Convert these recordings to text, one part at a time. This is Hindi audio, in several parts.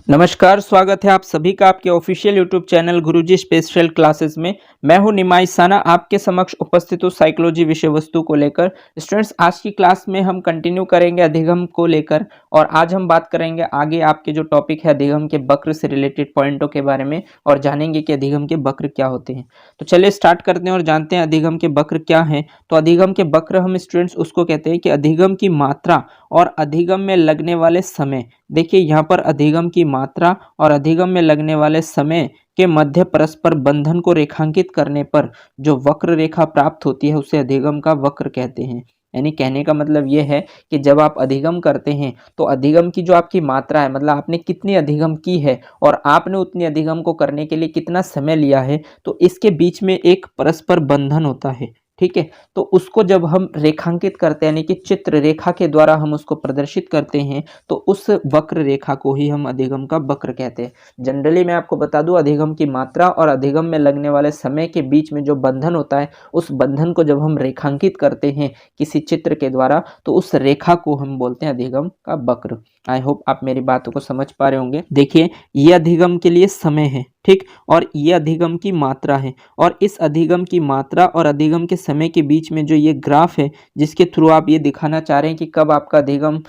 नमस्कार, स्वागत है आप सभी का आपके ऑफिशियल यूट्यूब चैनल गुरुजी स्पेशल क्लासेस में। मैं हूं निमाई साना, आपके समक्ष उपस्थित हूं साइकोलॉजी विषय वस्तु को लेकर। स्टूडेंट्स, आज की क्लास में हम कंटिन्यू करेंगे अधिगम को लेकर और आज हम बात करेंगे आगे आपके जो टॉपिक है अधिगम के वक्र से रिलेटेड पॉइंटों के बारे में और जानेंगे कि अधिगम के वक्र क्या होते हैं। तो चलिए स्टार्ट करते हैं और जानते हैं अधिगम के वक्र क्या हैं। तो अधिगम के वक्र हम स्टूडेंट्स उसको कहते हैं कि अधिगम की मात्रा और अधिगम में लगने वाले समय। देखिए यहाँ पर अधिगम की मात्रा और अधिगम में लगने वाले समय के मध्य परस्पर बंधन को रेखांकित करने पर जो वक्र रेखा प्राप्त होती है उसे अधिगम का वक्र कहते हैं। यानी कहने का मतलब ये है कि जब आप अधिगम करते हैं तो अधिगम की जो आपकी मात्रा है, मतलब आपने कितनी अधिगम की है और आपने उतनी अधिगम को करने के लिए कितना समय लिया है, तो इसके बीच में एक परस्पर बंधन होता है। ठीक है, तो उसको जब हम रेखांकित करते हैं यानी कि चित्र रेखा के द्वारा हम उसको प्रदर्शित करते हैं तो उस वक्र रेखा को ही हम अधिगम का वक्र कहते हैं। जनरली मैं आपको बता दूं, अधिगम की मात्रा और अधिगम में लगने वाले समय के बीच में जो बंधन होता है, उस बंधन को जब हम रेखांकित करते हैं किसी चित्र के द्वारा तो उस रेखा को हम बोलते हैं अधिगम का वक्र। आई होप आप मेरी बातों को समझ पा रहे होंगे। देखिए, ये अधिगम के लिए समय है, ठीक, और ये अधिगम की मात्रा है और इस अधिगम की मात्रा और अधिगम के समय के बीच में जो ये ग्राफ है जिसके थ्रू आप ये दिखाना चाह रहे हैं कि कब आपका अधिगम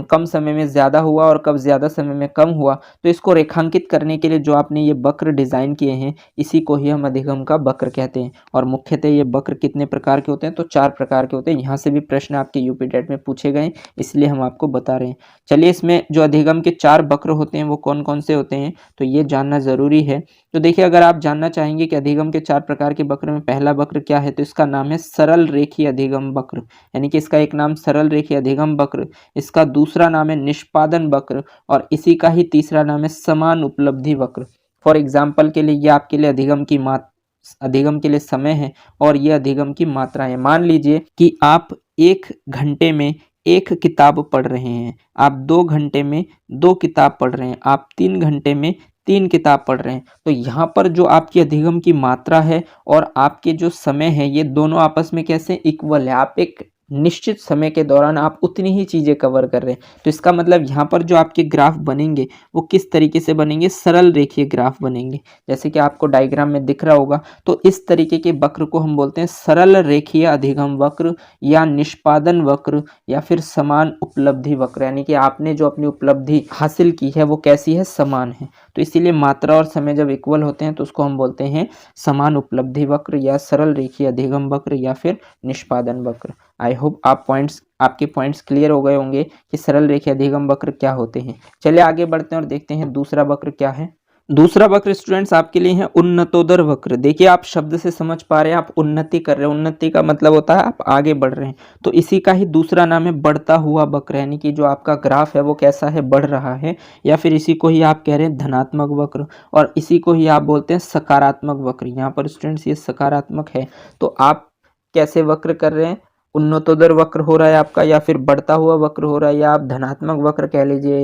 कम समय में ज़्यादा हुआ और कब ज़्यादा समय में कम हुआ, तो इसको रेखांकित करने के लिए जो आपने ये वक्र डिज़ाइन किए हैं इसी को ही हम अधिगम का वक्र कहते हैं। और मुख्यतः ये वक्र कितने प्रकार के होते हैं, तो 4 प्रकार के होते हैं। यहाँ से भी प्रश्न आपके यूपी टेट में पूछे गए, इसलिए हम आपको बता रहे हैं। चलिए, इसमें जो अधिगम के 4 वक्र होते हैं वो कौन कौन से होते हैं, तो ये जानना ज़रूरी है। तो देखिए, अगर आप जानना चाहेंगे कि अधिगम के 4 प्रकार के वक्र में पहला वक्र क्या है, तो इसका नाम है सरल रेखीय अधिगम वक्र, यानी कि इसका एक नाम सरल रेखीय अधिगम वक्र, इसका दूसरा नाम है निष्पादन वक्र और इसी का ही तीसरा नाम है समान उपलब्धि वक्र। फॉर एग्जाम्पल के लिए ये आपके लिए अधिगम के लिए समय है और ये अधिगम की मात्रा है। मान लीजिए कि आप 1 घंटे में 1 किताब पढ़ रहे हैं, आप 2 घंटे में 2 किताब पढ़ रहे हैं, आप 3 घंटे में 3 किताब पढ़ रहे हैं। तो यहाँ पर जो आपकी अधिगम की मात्रा है और आपके जो समय है ये दोनों आपस में कैसे इक्वल है। आप एक निश्चित समय के दौरान आप उतनी ही चीज़ें कवर कर रहे हैं। तो इसका मतलब यहाँ पर जो आपके ग्राफ बनेंगे वो किस तरीके से बनेंगे, सरल रेखीय ग्राफ बनेंगे। जैसे कि आपको डायग्राम में दिख रहा होगा, तो इस तरीके के वक्र को हम बोलते हैं सरल रेखीय अधिगम वक्र या निष्पादन वक्र या फिर समान उपलब्धि वक्र। यानी कि आपने जो अपनी उपलब्धि हासिल की है वो कैसी है, समान है। तो इसीलिए मात्रा और समय जब इक्वल होते हैं तो उसको हम बोलते हैं समान उपलब्धि वक्र या सरल रेखीय अधिगम वक्र या फिर निष्पादन वक्र। आई होप आपके पॉइंट्स क्लियर हो गए होंगे कि सरल रेखीय अधिगम वक्र क्या होते हैं। चलिए आगे बढ़ते हैं और देखते हैं दूसरा वक्र क्या है। दूसरा वक्र स्टूडेंट्स आपके लिए है उन्नतोदर वक्र। देखिए, आप शब्द से समझ पा रहे हैं, आप उन्नति कर रहे हैं। उन्नति का मतलब होता है आप आगे बढ़ रहे हैं। तो इसी का ही दूसरा नाम है बढ़ता हुआ वक्र, यानी कि जो आपका ग्राफ है वो कैसा है, बढ़ रहा है, या फिर इसी को ही आप कह रहे हैं धनात्मक वक्र और इसी को ही आप बोलते हैं सकारात्मक वक्र। यहाँ पर स्टूडेंट्स ये सकारात्मक है, तो आप कैसे वक्र कर रहे हैं, उन्नतोदर वक्र हो रहा है आपका, या फिर बढ़ता हुआ वक्र हो रहा है, या आप धनात्मक वक्र कह लीजिए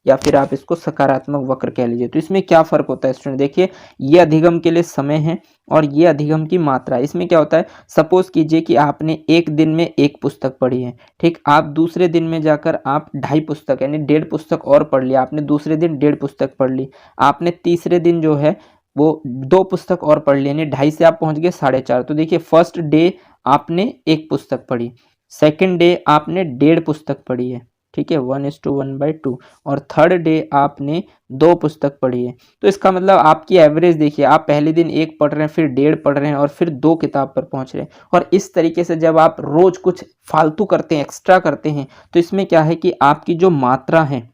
या फिर आप इसको सकारात्मक वक्र कह लीजिए। तो इसमें क्या फर्क होता है स्टूडेंट, देखिए, ये अधिगम के लिए समय है और ये अधिगम की मात्रा। इसमें क्या होता है, सपोज कीजिए कि आपने एक दिन में 1 पुस्तक पढ़ी है, ठीक, आप दूसरे दिन में जाकर आप 2.5 पुस्तक यानी 1.5 पुस्तक और पढ़ लिया, आपने दूसरे दिन 1.5 पुस्तक पढ़ ली, आपने तीसरे दिन जो है वो 2 पुस्तक और पढ़ ली, यानी 2.5 से आप पहुंच गए 4.5। तो देखिए, फर्स्ट डे आपने 1 पुस्तक पढ़ी, सेकेंड डे आपने 1.5 पुस्तक पढ़ी है, ठीक है, 1:1/2, और थर्ड डे आपने 2 पुस्तक पढ़ी है। तो इसका मतलब आपकी एवरेज देखिए, आप पहले दिन 1 पढ़ रहे हैं, फिर 1.5 पढ़ रहे हैं और फिर 2 किताब पर पहुंच रहे हैं। और इस तरीके से जब आप रोज कुछ फालतू करते हैं, एक्स्ट्रा करते हैं, तो इसमें क्या है कि आपकी जो मात्रा है,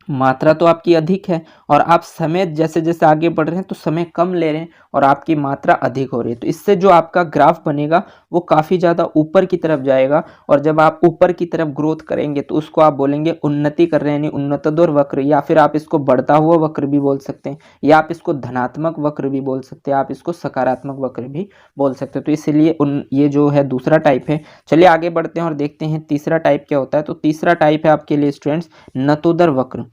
मात्रा तो आपकी अधिक है और आप समय जैसे जैसे आगे बढ़ रहे हैं तो समय कम ले रहे हैं और आपकी मात्रा अधिक हो रही है। तो इससे जो आपका ग्राफ बनेगा वो काफ़ी ज़्यादा ऊपर की तरफ जाएगा और जब आप ऊपर की तरफ ग्रोथ करेंगे तो उसको आप बोलेंगे उन्नति कर रहे हैं, यानी उन्नतोदर वक्र, या फिर आप इसको बढ़ता हुआ वक्र भी बोल सकते हैं, या आप इसको धनात्मक वक्र भी बोल सकते हैं, आप इसको सकारात्मक वक्र भी बोल सकते हैं। तो इसीलिए ये जो है दूसरा टाइप है। चलिए आगे बढ़ते हैं और देखते हैं तीसरा टाइप क्या होता है। तो तीसरा टाइप है आपके लिए स्टूडेंट्स नतोदर वक्र।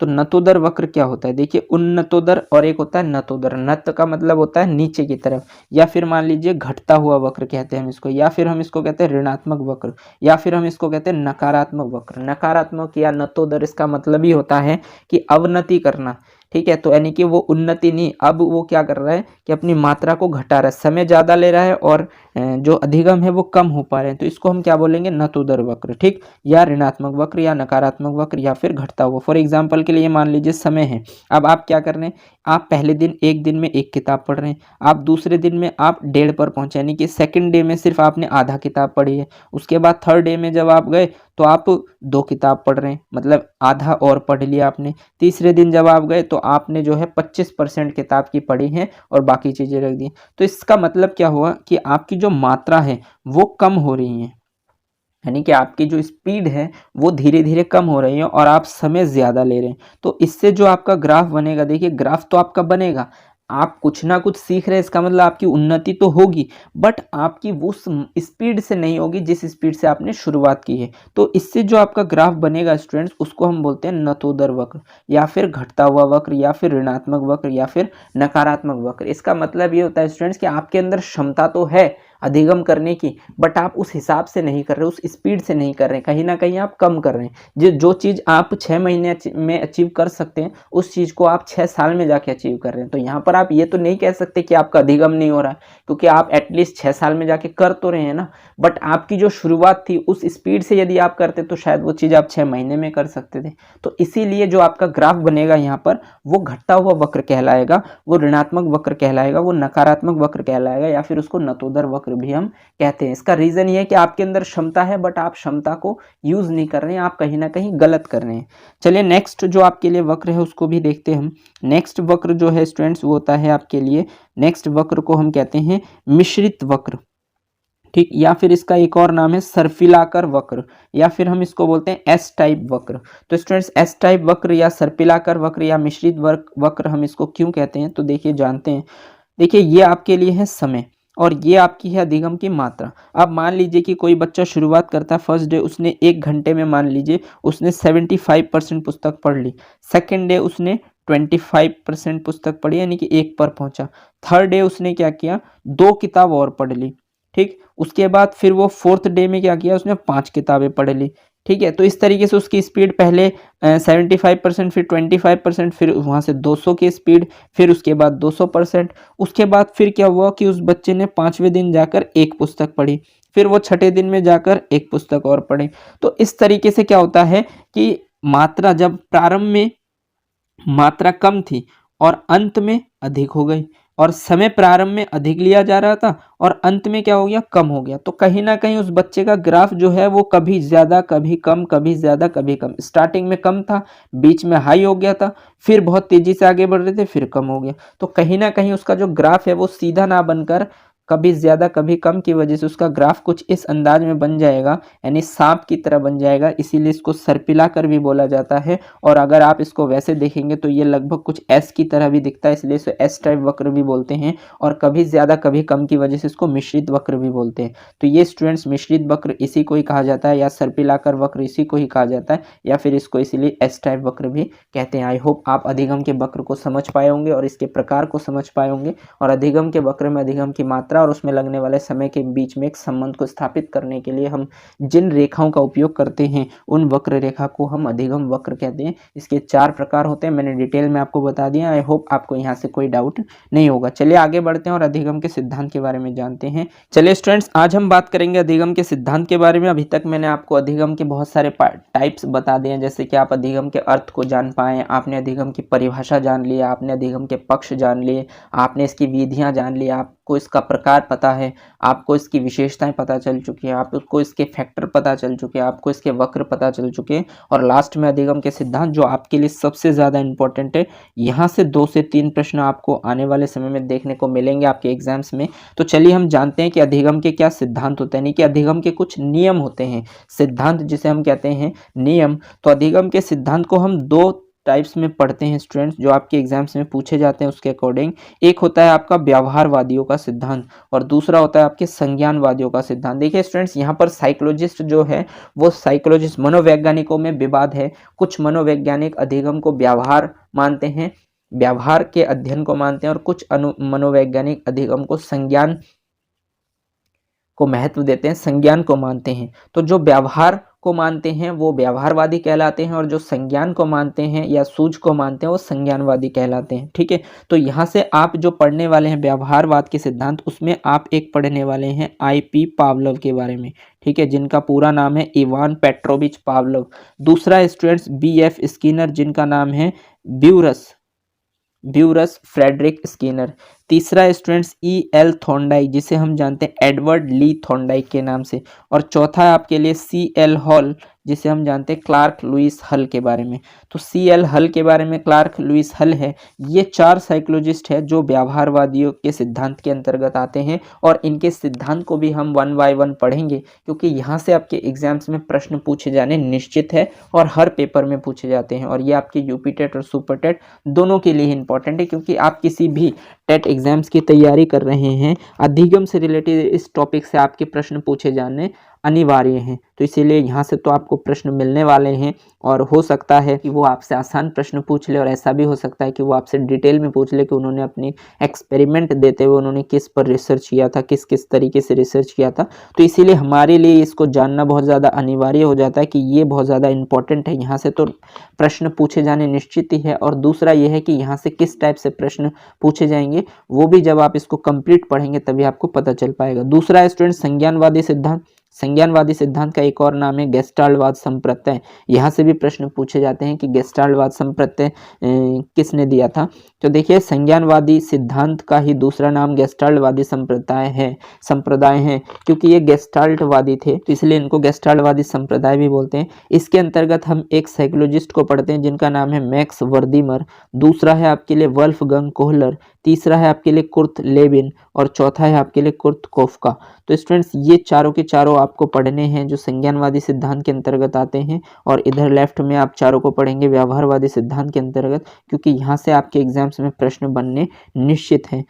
तो नतोदर वक्र क्या होता है, देखिए उन्नतोदर और एक होता है नतोदर। नत का मतलब होता है नीचे की तरफ, या फिर मान लीजिए घटता हुआ वक्र कहते हैं हम इसको, या फिर हम इसको कहते हैं ऋणात्मक वक्र, या फिर हम इसको कहते हैं नकारात्मक वक्र। नकारात्मक या नतोदर इसका मतलब ही होता है कि अवनति करना, ठीक है। तो यानी कि वो उन्नति नहीं, अब वो क्या कर रहा है कि अपनी मात्रा को घटा रहा है, समय ज़्यादा ले रहा है और जो अधिगम है वो कम हो पा रहे हैं, तो इसको हम क्या बोलेंगे, नतोदर वक्र, ठीक। या ऋणात्मक वक्र या नकारात्मक वक्र या फिर घटता हुआ। फॉर एग्जाम्पल के लिए मान लीजिए समय है, अब आप क्या कर रहे हैं, आप पहले दिन एक दिन में एक किताब पढ़ रहे हैं, आप दूसरे दिन में आप 1.5 पर पहुंचे, यानी कि सेकंड डे में सिर्फ आपने आधा किताब पढ़ी है। उसके बाद थर्ड डे में जब आप गए तो आप 2 किताब पढ़ रहे हैं, मतलब आधा और पढ़ लिया आपने। तीसरे दिन जब आप गए तो आपने जो है 25% किताब की पढ़ी है और बाकी चीज़ें रख दी। तो इसका मतलब क्या हुआ कि आपकी जो मात्रा है वो कम हो रही है, यानी कि आपकी जो स्पीड है वो धीरे धीरे कम हो रही है और आप समय ज़्यादा ले रहे हैं। तो इससे जो आपका ग्राफ बनेगा, देखिए ग्राफ तो आपका बनेगा, आप कुछ ना कुछ सीख रहे हैं, इसका मतलब आपकी उन्नति तो होगी, बट आपकी वो स्पीड से नहीं होगी जिस स्पीड से आपने शुरुआत की है। तो इससे जो आपका ग्राफ बनेगा स्टूडेंट्स, उसको हम बोलते हैं नतोदर वक्र, या फिर घटता हुआ वक्र, या फिर ऋणात्मक वक्र, या फिर नकारात्मक वक्र। इसका मतलब ये होता है स्टूडेंट्स कि आपके अंदर क्षमता तो है अधिगम करने की, बट आप उस हिसाब से नहीं कर रहे, उस स्पीड से नहीं कर रहे, कहीं ना कहीं आप कम कर रहे हैं। जो चीज़ आप 6 महीने में अचीव कर सकते हैं, उस चीज़ को आप 6 साल में जाके अचीव कर रहे हैं। तो यहाँ पर आप ये तो नहीं कह सकते कि आपका अधिगम नहीं हो रहा है, क्योंकि आप एटलीस्ट 6 साल में जाके कर तो रहे हैं ना। बट आपकी जो शुरुआत थी उस स्पीड से यदि आप करते तो शायद वो चीज़ आप 6 महीने में कर सकते थे। तो इसीलिए जो आपका ग्राफ बनेगा यहाँ पर, वो घटता हुआ वक्र कहलाएगा, वो ऋणात्मक वक्र कहलाएगा, वो नकारात्मक वक्र कहलाएगा, या फिर उसको नतोदर वक्र भी हम कहते हैं। इसका रीजन ये है कि आपके अंदर क्षमता है, बट आप क्षमता को यूज नहीं कर रहे हैं, आप कहीं ना कहीं गलत कर रहे हैं। चलिए नेक्स्ट जो आपके लिए वक्र है उसको भी देखते हैं हम। नेक्स्ट वक्र जो है स्टूडेंट्स वो होता है आपके लिए, नेक्स्ट वक्र को हम कहते हैं मिश्रित वक्र, ठीक। या फिर इसका एक और नाम है सर्पिलाकार वक्र, या फिर हम इसको बोलते हैं एस टाइप वक्र। तो स्टूडेंट्स एस टाइप वक्र या सर्पिलाकार वक्र या मिश्रित वक्र हम इसको क्यों कहते हैं, तो देखिए जानते हैं। देखिए ये आपके लिए है समय और ये आपकी है अधिगम की मात्रा। अब मान लीजिए कि कोई बच्चा शुरुआत करता है, फर्स्ट डे उसने 1 घंटे में मान लीजिए उसने 75% पुस्तक पढ़ ली। सेकेंड डे उसने 25% पुस्तक पढ़ी, यानी कि 1 पर पहुंचा। थर्ड डे उसने क्या किया, 2 किताब और पढ़ ली, ठीक। उसके बाद फिर वो फोर्थ डे में क्या किया, उसने 5 किताबें पढ़ ली, ठीक है। तो इस तरीके से उसकी स्पीड पहले 75%, फिर 25%, फिर वहाँ से 200 की स्पीड, फिर उसके बाद 200%। उसके बाद फिर क्या हुआ कि उस बच्चे ने 5वें दिन जाकर 1 पुस्तक पढ़ी, फिर वो 6ठे दिन में जाकर 1 पुस्तक और पढ़ी। तो इस तरीके से क्या होता है कि मात्रा जब प्रारंभ में मात्रा कम थी और अंत में अधिक हो गई, और समय प्रारंभ में अधिक लिया जा रहा था और अंत में क्या हो गया, कम हो गया। तो कहीं ना कहीं उस बच्चे का ग्राफ जो है वो कभी ज़्यादा कभी कम, कभी ज़्यादा कभी कम, स्टार्टिंग में कम था, बीच में हाई हो गया था, फिर बहुत तेज़ी से आगे बढ़ रहे थे, फिर कम हो गया। तो कहीं ना कहीं उसका जो ग्राफ है वो सीधा ना बनकर कभी ज़्यादा कभी कम की वजह से उसका ग्राफ कुछ इस अंदाज में बन जाएगा, यानी सांप की तरह बन जाएगा। इसीलिए इसको सर्पिलाकार भी बोला जाता है। और अगर आप इसको वैसे देखेंगे तो ये लगभग कुछ एस की तरह भी दिखता है, इसलिए इसे एस टाइप वक्र भी बोलते हैं। और कभी ज़्यादा कभी कम की वजह से इसको मिश्रित वक्र भी बोलते हैं। तो ये स्टूडेंट्स मिश्रित वक्र इसी को ही कहा जाता है, या सर्पिलाकार वक्र इसी को ही कहा जाता है, या फिर इसको इसीलिए एस टाइप वक्र भी कहते हैं। आई होप आप अधिगम के वक्र को समझ पाए होंगे और इसके प्रकार को समझ पाए होंगे, और अधिगम के वक्र में अधिगम की मात्रा और उसमें लगने वाले समय के बीच में एक संबंध को स्थापित करने के लिए हम जिन रेखाओं का उपयोग करते हैं उन वक्र रेखा को हम अधिगम वक्र कहते हैं। इसके 4 प्रकार होते हैं, मैंने डिटेल में आपको बता दिया। आई होप आपको यहाँ से कोई डाउट नहीं होगा। चलिए आगे बढ़ते हैं और अधिगम के सिद्धांत के बारे में जानते हैं। चलिए स्टूडेंट्स, आज हम बात करेंगे अधिगम के सिद्धांत के बारे में। अभी तक मैंने आपको अधिगम के बहुत सारे टाइप्स बता दिए हैं, जैसे कि आप अधिगम के अर्थ को जान पाएँ, आपने अधिगम की परिभाषा जान ली, आपने अधिगम के पक्ष जान लिए, आपने इसकी विधियाँ जान ली, आपको इसका प्रकार पता है, आपको इसकी विशेषताएं पता चल चुकी है, आपको इसके फैक्टर पता चल चुके हैं, आपको इसके वक्र पता चल चुके हैं, और लास्ट में अधिगम के सिद्धांत, जो आपके लिए सबसे ज़्यादा इंपॉर्टेंट है। यहाँ से 2 से 3 प्रश्न आपको आने वाले समय में देखने को मिलेंगे आपके एग्जाम्स में। तो चलिए हम जानते हैं कि अधिगम के क्या सिद्धांत होते हैं, यानी कि अधिगम के कुछ नियम होते हैं। सिद्धांत जिसे हम कहते हैं नियम, तो अधिगम के सिद्धांत को हम 2 टाइप्स में पढ़ते हैं स्टूडेंट्स, जो आपके एग्जाम्स में पूछे जाते हैं उसके अकॉर्डिंग। एक होता है आपका व्यवहारवादियों का सिद्धांत और दूसरा होता है आपके संज्ञानवादियों का सिद्धांत। देखिए स्टूडेंट्स, यहाँ पर साइकोलॉजिस्ट जो है वो साइकोलॉजिस्ट मनोवैज्ञानिकों में विवाद है। कुछ मनोवैज्ञानिक अधिगम को व्यवहार मानते हैं, व्यवहार के अध्ययन को मानते हैं, और कुछ मनोवैज्ञानिक अधिगम को संज्ञान को महत्व देते हैं, संज्ञान को मानते हैं। तो जो व्यवहार को मानते हैं वो व्यवहारवादी कहलाते हैं और जो संज्ञान को मानते हैं या सूझ को मानते हैं वो संज्ञानवादी कहलाते हैं। ठीक है, तो यहाँ से आप जो पढ़ने वाले हैं व्यवहारवाद के सिद्धांत, उसमें आप एक पढ़ने वाले हैं IP पावलोव के बारे में। ठीक है, जिनका पूरा नाम है इवान पेट्रोविच पावलोव। दूसरा स्टूडेंट्स BF स्किनर, जिनका नाम है ब्यूरस फ्रेडरिक स्किनर। तीसरा स्टूडेंट्स EL थॉर्नडाइक, जिसे हम जानते हैं एडवर्ड ली थॉर्नडाइक के नाम से। और चौथा है आपके लिए CL हॉल, जिसे हम जानते हैं क्लार्क लुइस हल के बारे में। तो CL हल के बारे में, क्लार्क लुइस हल है, ये 4 साइकोलॉजिस्ट है जो व्यवहारवादियों के सिद्धांत के अंतर्गत आते हैं। और इनके सिद्धांत को भी हम 1 बाय 1 पढ़ेंगे, क्योंकि यहाँ से आपके एग्जाम्स में प्रश्न पूछे जाने निश्चित है और हर पेपर में पूछे जाते हैं। और ये आपके यूपी टेट और सुपर टेट दोनों के लिए इंपॉर्टेंट है, क्योंकि आप किसी भी टेट एग्जाम्स की तैयारी कर रहे हैं, अधिगम से रिलेटेड इस टॉपिक से आपके प्रश्न पूछे जाने अनिवार्य हैं। तो इसीलिए यहाँ से तो आपको प्रश्न मिलने वाले हैं, और हो सकता है कि वो आपसे आसान प्रश्न पूछ ले, और ऐसा भी हो सकता है कि वो आपसे डिटेल में पूछ ले कि उन्होंने अपनी एक्सपेरिमेंट देते हुए उन्होंने किस पर रिसर्च किया था, किस किस तरीके से रिसर्च किया था। तो इसीलिए हमारे लिए इसको जानना बहुत ज़्यादा अनिवार्य हो जाता है कि ये बहुत ज़्यादा इंपॉर्टेंट है। यहाँ से तो प्रश्न पूछे जाने निश्चित ही है, और दूसरा ये है कि यहाँ से किस टाइप से प्रश्न पूछे जाएंगे वो भी जब आप इसको कंप्लीट पढ़ेंगे तभी आपको पता चल पाएगा। दूसरा स्टूडेंट संज्ञानवादी सिद्धांत। संज्ञानवादी सिद्धांत का एक और नाम है गेस्टाल्टवाद संप्रत्यय। यहाँ से भी प्रश्न पूछे जाते हैं कि गेस्टाल्टवाद संप्रत्यय किसने दिया था। तो देखिए, संज्ञानवादी सिद्धांत का ही दूसरा नाम गेस्टाल्टवादी संप्रदाय है, क्योंकि ये गेस्टाल्टवादी थे तो इसलिए इनको गेस्टाल्टवादी संप्रदाय भी बोलते हैं। इसके अंतर्गत हम एक साइकोलॉजिस्ट को पढ़ते हैं जिनका नाम है मैक्स वर्दीमर। दूसरा है आपके लिए वल्फगंग कोहलर। तीसरा है आपके लिए कुर्ट लेविन, और चौथा है आपके लिए कुर्ट कोफका। तो स्टूडेंट्स, ये चारों के चारों आपको पढ़ने हैं जो संज्ञानवादी सिद्धांत के अंतर्गत आते हैं, और इधर लेफ्ट में आप चारों को पढ़ेंगे व्यवहारवादी सिद्धांत के अंतर्गत, क्योंकि यहाँ से आपके एग्जाम्स में प्रश्न बनने निश्चित हैं।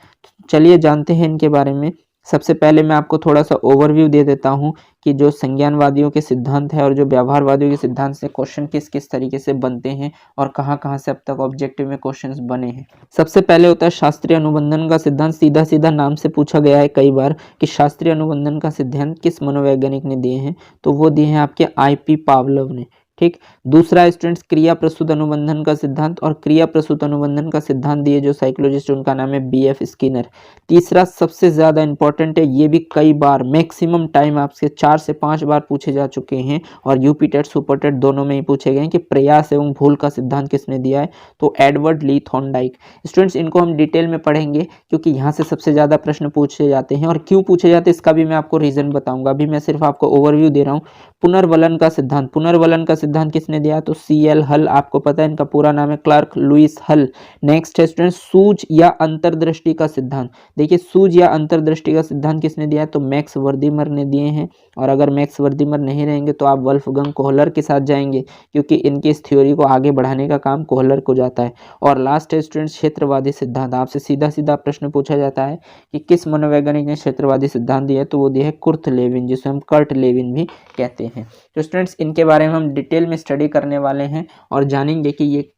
चलिए जानते हैं इनके बारे में। सबसे पहले मैं आपको थोड़ा सा ओवरव्यू दे देता हूं कि जो संज्ञानवादियों के सिद्धांत है और जो व्यवहारवादियों के सिद्धांत से क्वेश्चन किस किस तरीके से बनते हैं और कहां कहां से अब तक ऑब्जेक्टिव में क्वेश्चंस बने हैं। सबसे पहले होता है शास्त्रीय अनुबंधन का सिद्धांत। सीधा सीधा नाम से पूछा गया है कई बार कि शास्त्रीय अनुबंधन का सिद्धांत किस मनोवैज्ञानिक ने दिए हैं, तो वो दिए हैं आपके IP पावलोव ने। ठीक। दूसरा स्टूडेंट्स क्रिया प्रसूत अनुबंधन का सिद्धांत, और क्रिया प्रसूत अनुबंधन का सिद्धांत दिए जो साइकोलॉजिस्ट उनका नाम है BF स्किनर। तीसरा सबसे ज्यादा इंपॉर्टेंट है, ये भी कई बार मैक्सिमम टाइम आपसे 4 से 5 बार पूछे जा चुके हैं और यूपी टेट सुपर टेट दोनों में ही पूछे गए हैं कि प्रयास एवं भूल का सिद्धांत किसने दिया है, तो एडवर्ड ली थॉर्नडाइक। स्टूडेंट्स, इनको हम डिटेल में पढ़ेंगे क्योंकि यहाँ से सबसे ज्यादा प्रश्न पूछे जाते हैं, और क्यों पूछे जाते हैं इसका भी मैं आपको रीजन बताऊंगा। अभी मैं सिर्फ आपको ओवरव्यू दे रहा हूँ। पुनर्वलन का सिद्धांत, पुनर्वलन का सिद्धांत किसने दिया, तो CL हल, आपको पता है इनका पूरा नाम है क्लार्क लुइस हल। नेक्स्ट है स्टूडेंट सूझ या अंतर्दृष्टि का सिद्धांत। देखिए, सूझ या अंतर्दृष्टि का सिद्धांत किसने दिया है, तो मैक्स वर्दीमर ने दिए हैं, और अगर मैक्स वर्दीमर नहीं रहेंगे तो आप वल्फगंग कोहलर के साथ जाएंगे, क्योंकि इनकी इस थ्योरी को आगे बढ़ाने का काम कोहलर को जाता है। और लास्ट है स्टूडेंट क्षेत्रवादी सिद्धांत। आपसे सीधा सीधा प्रश्न पूछा जाता है कि किस मनोवैज्ञानिक ने क्षेत्रवादी सिद्धांत दिया है, तो वो दिया है कुर्ट लेविन, जिसे हम कर्ट लेविन भी कहते हैं। तो स्टूडेंट्स, इनके बारे में हम डिटेल में स्टडी करने वाले हैं और जानेंगे कि ये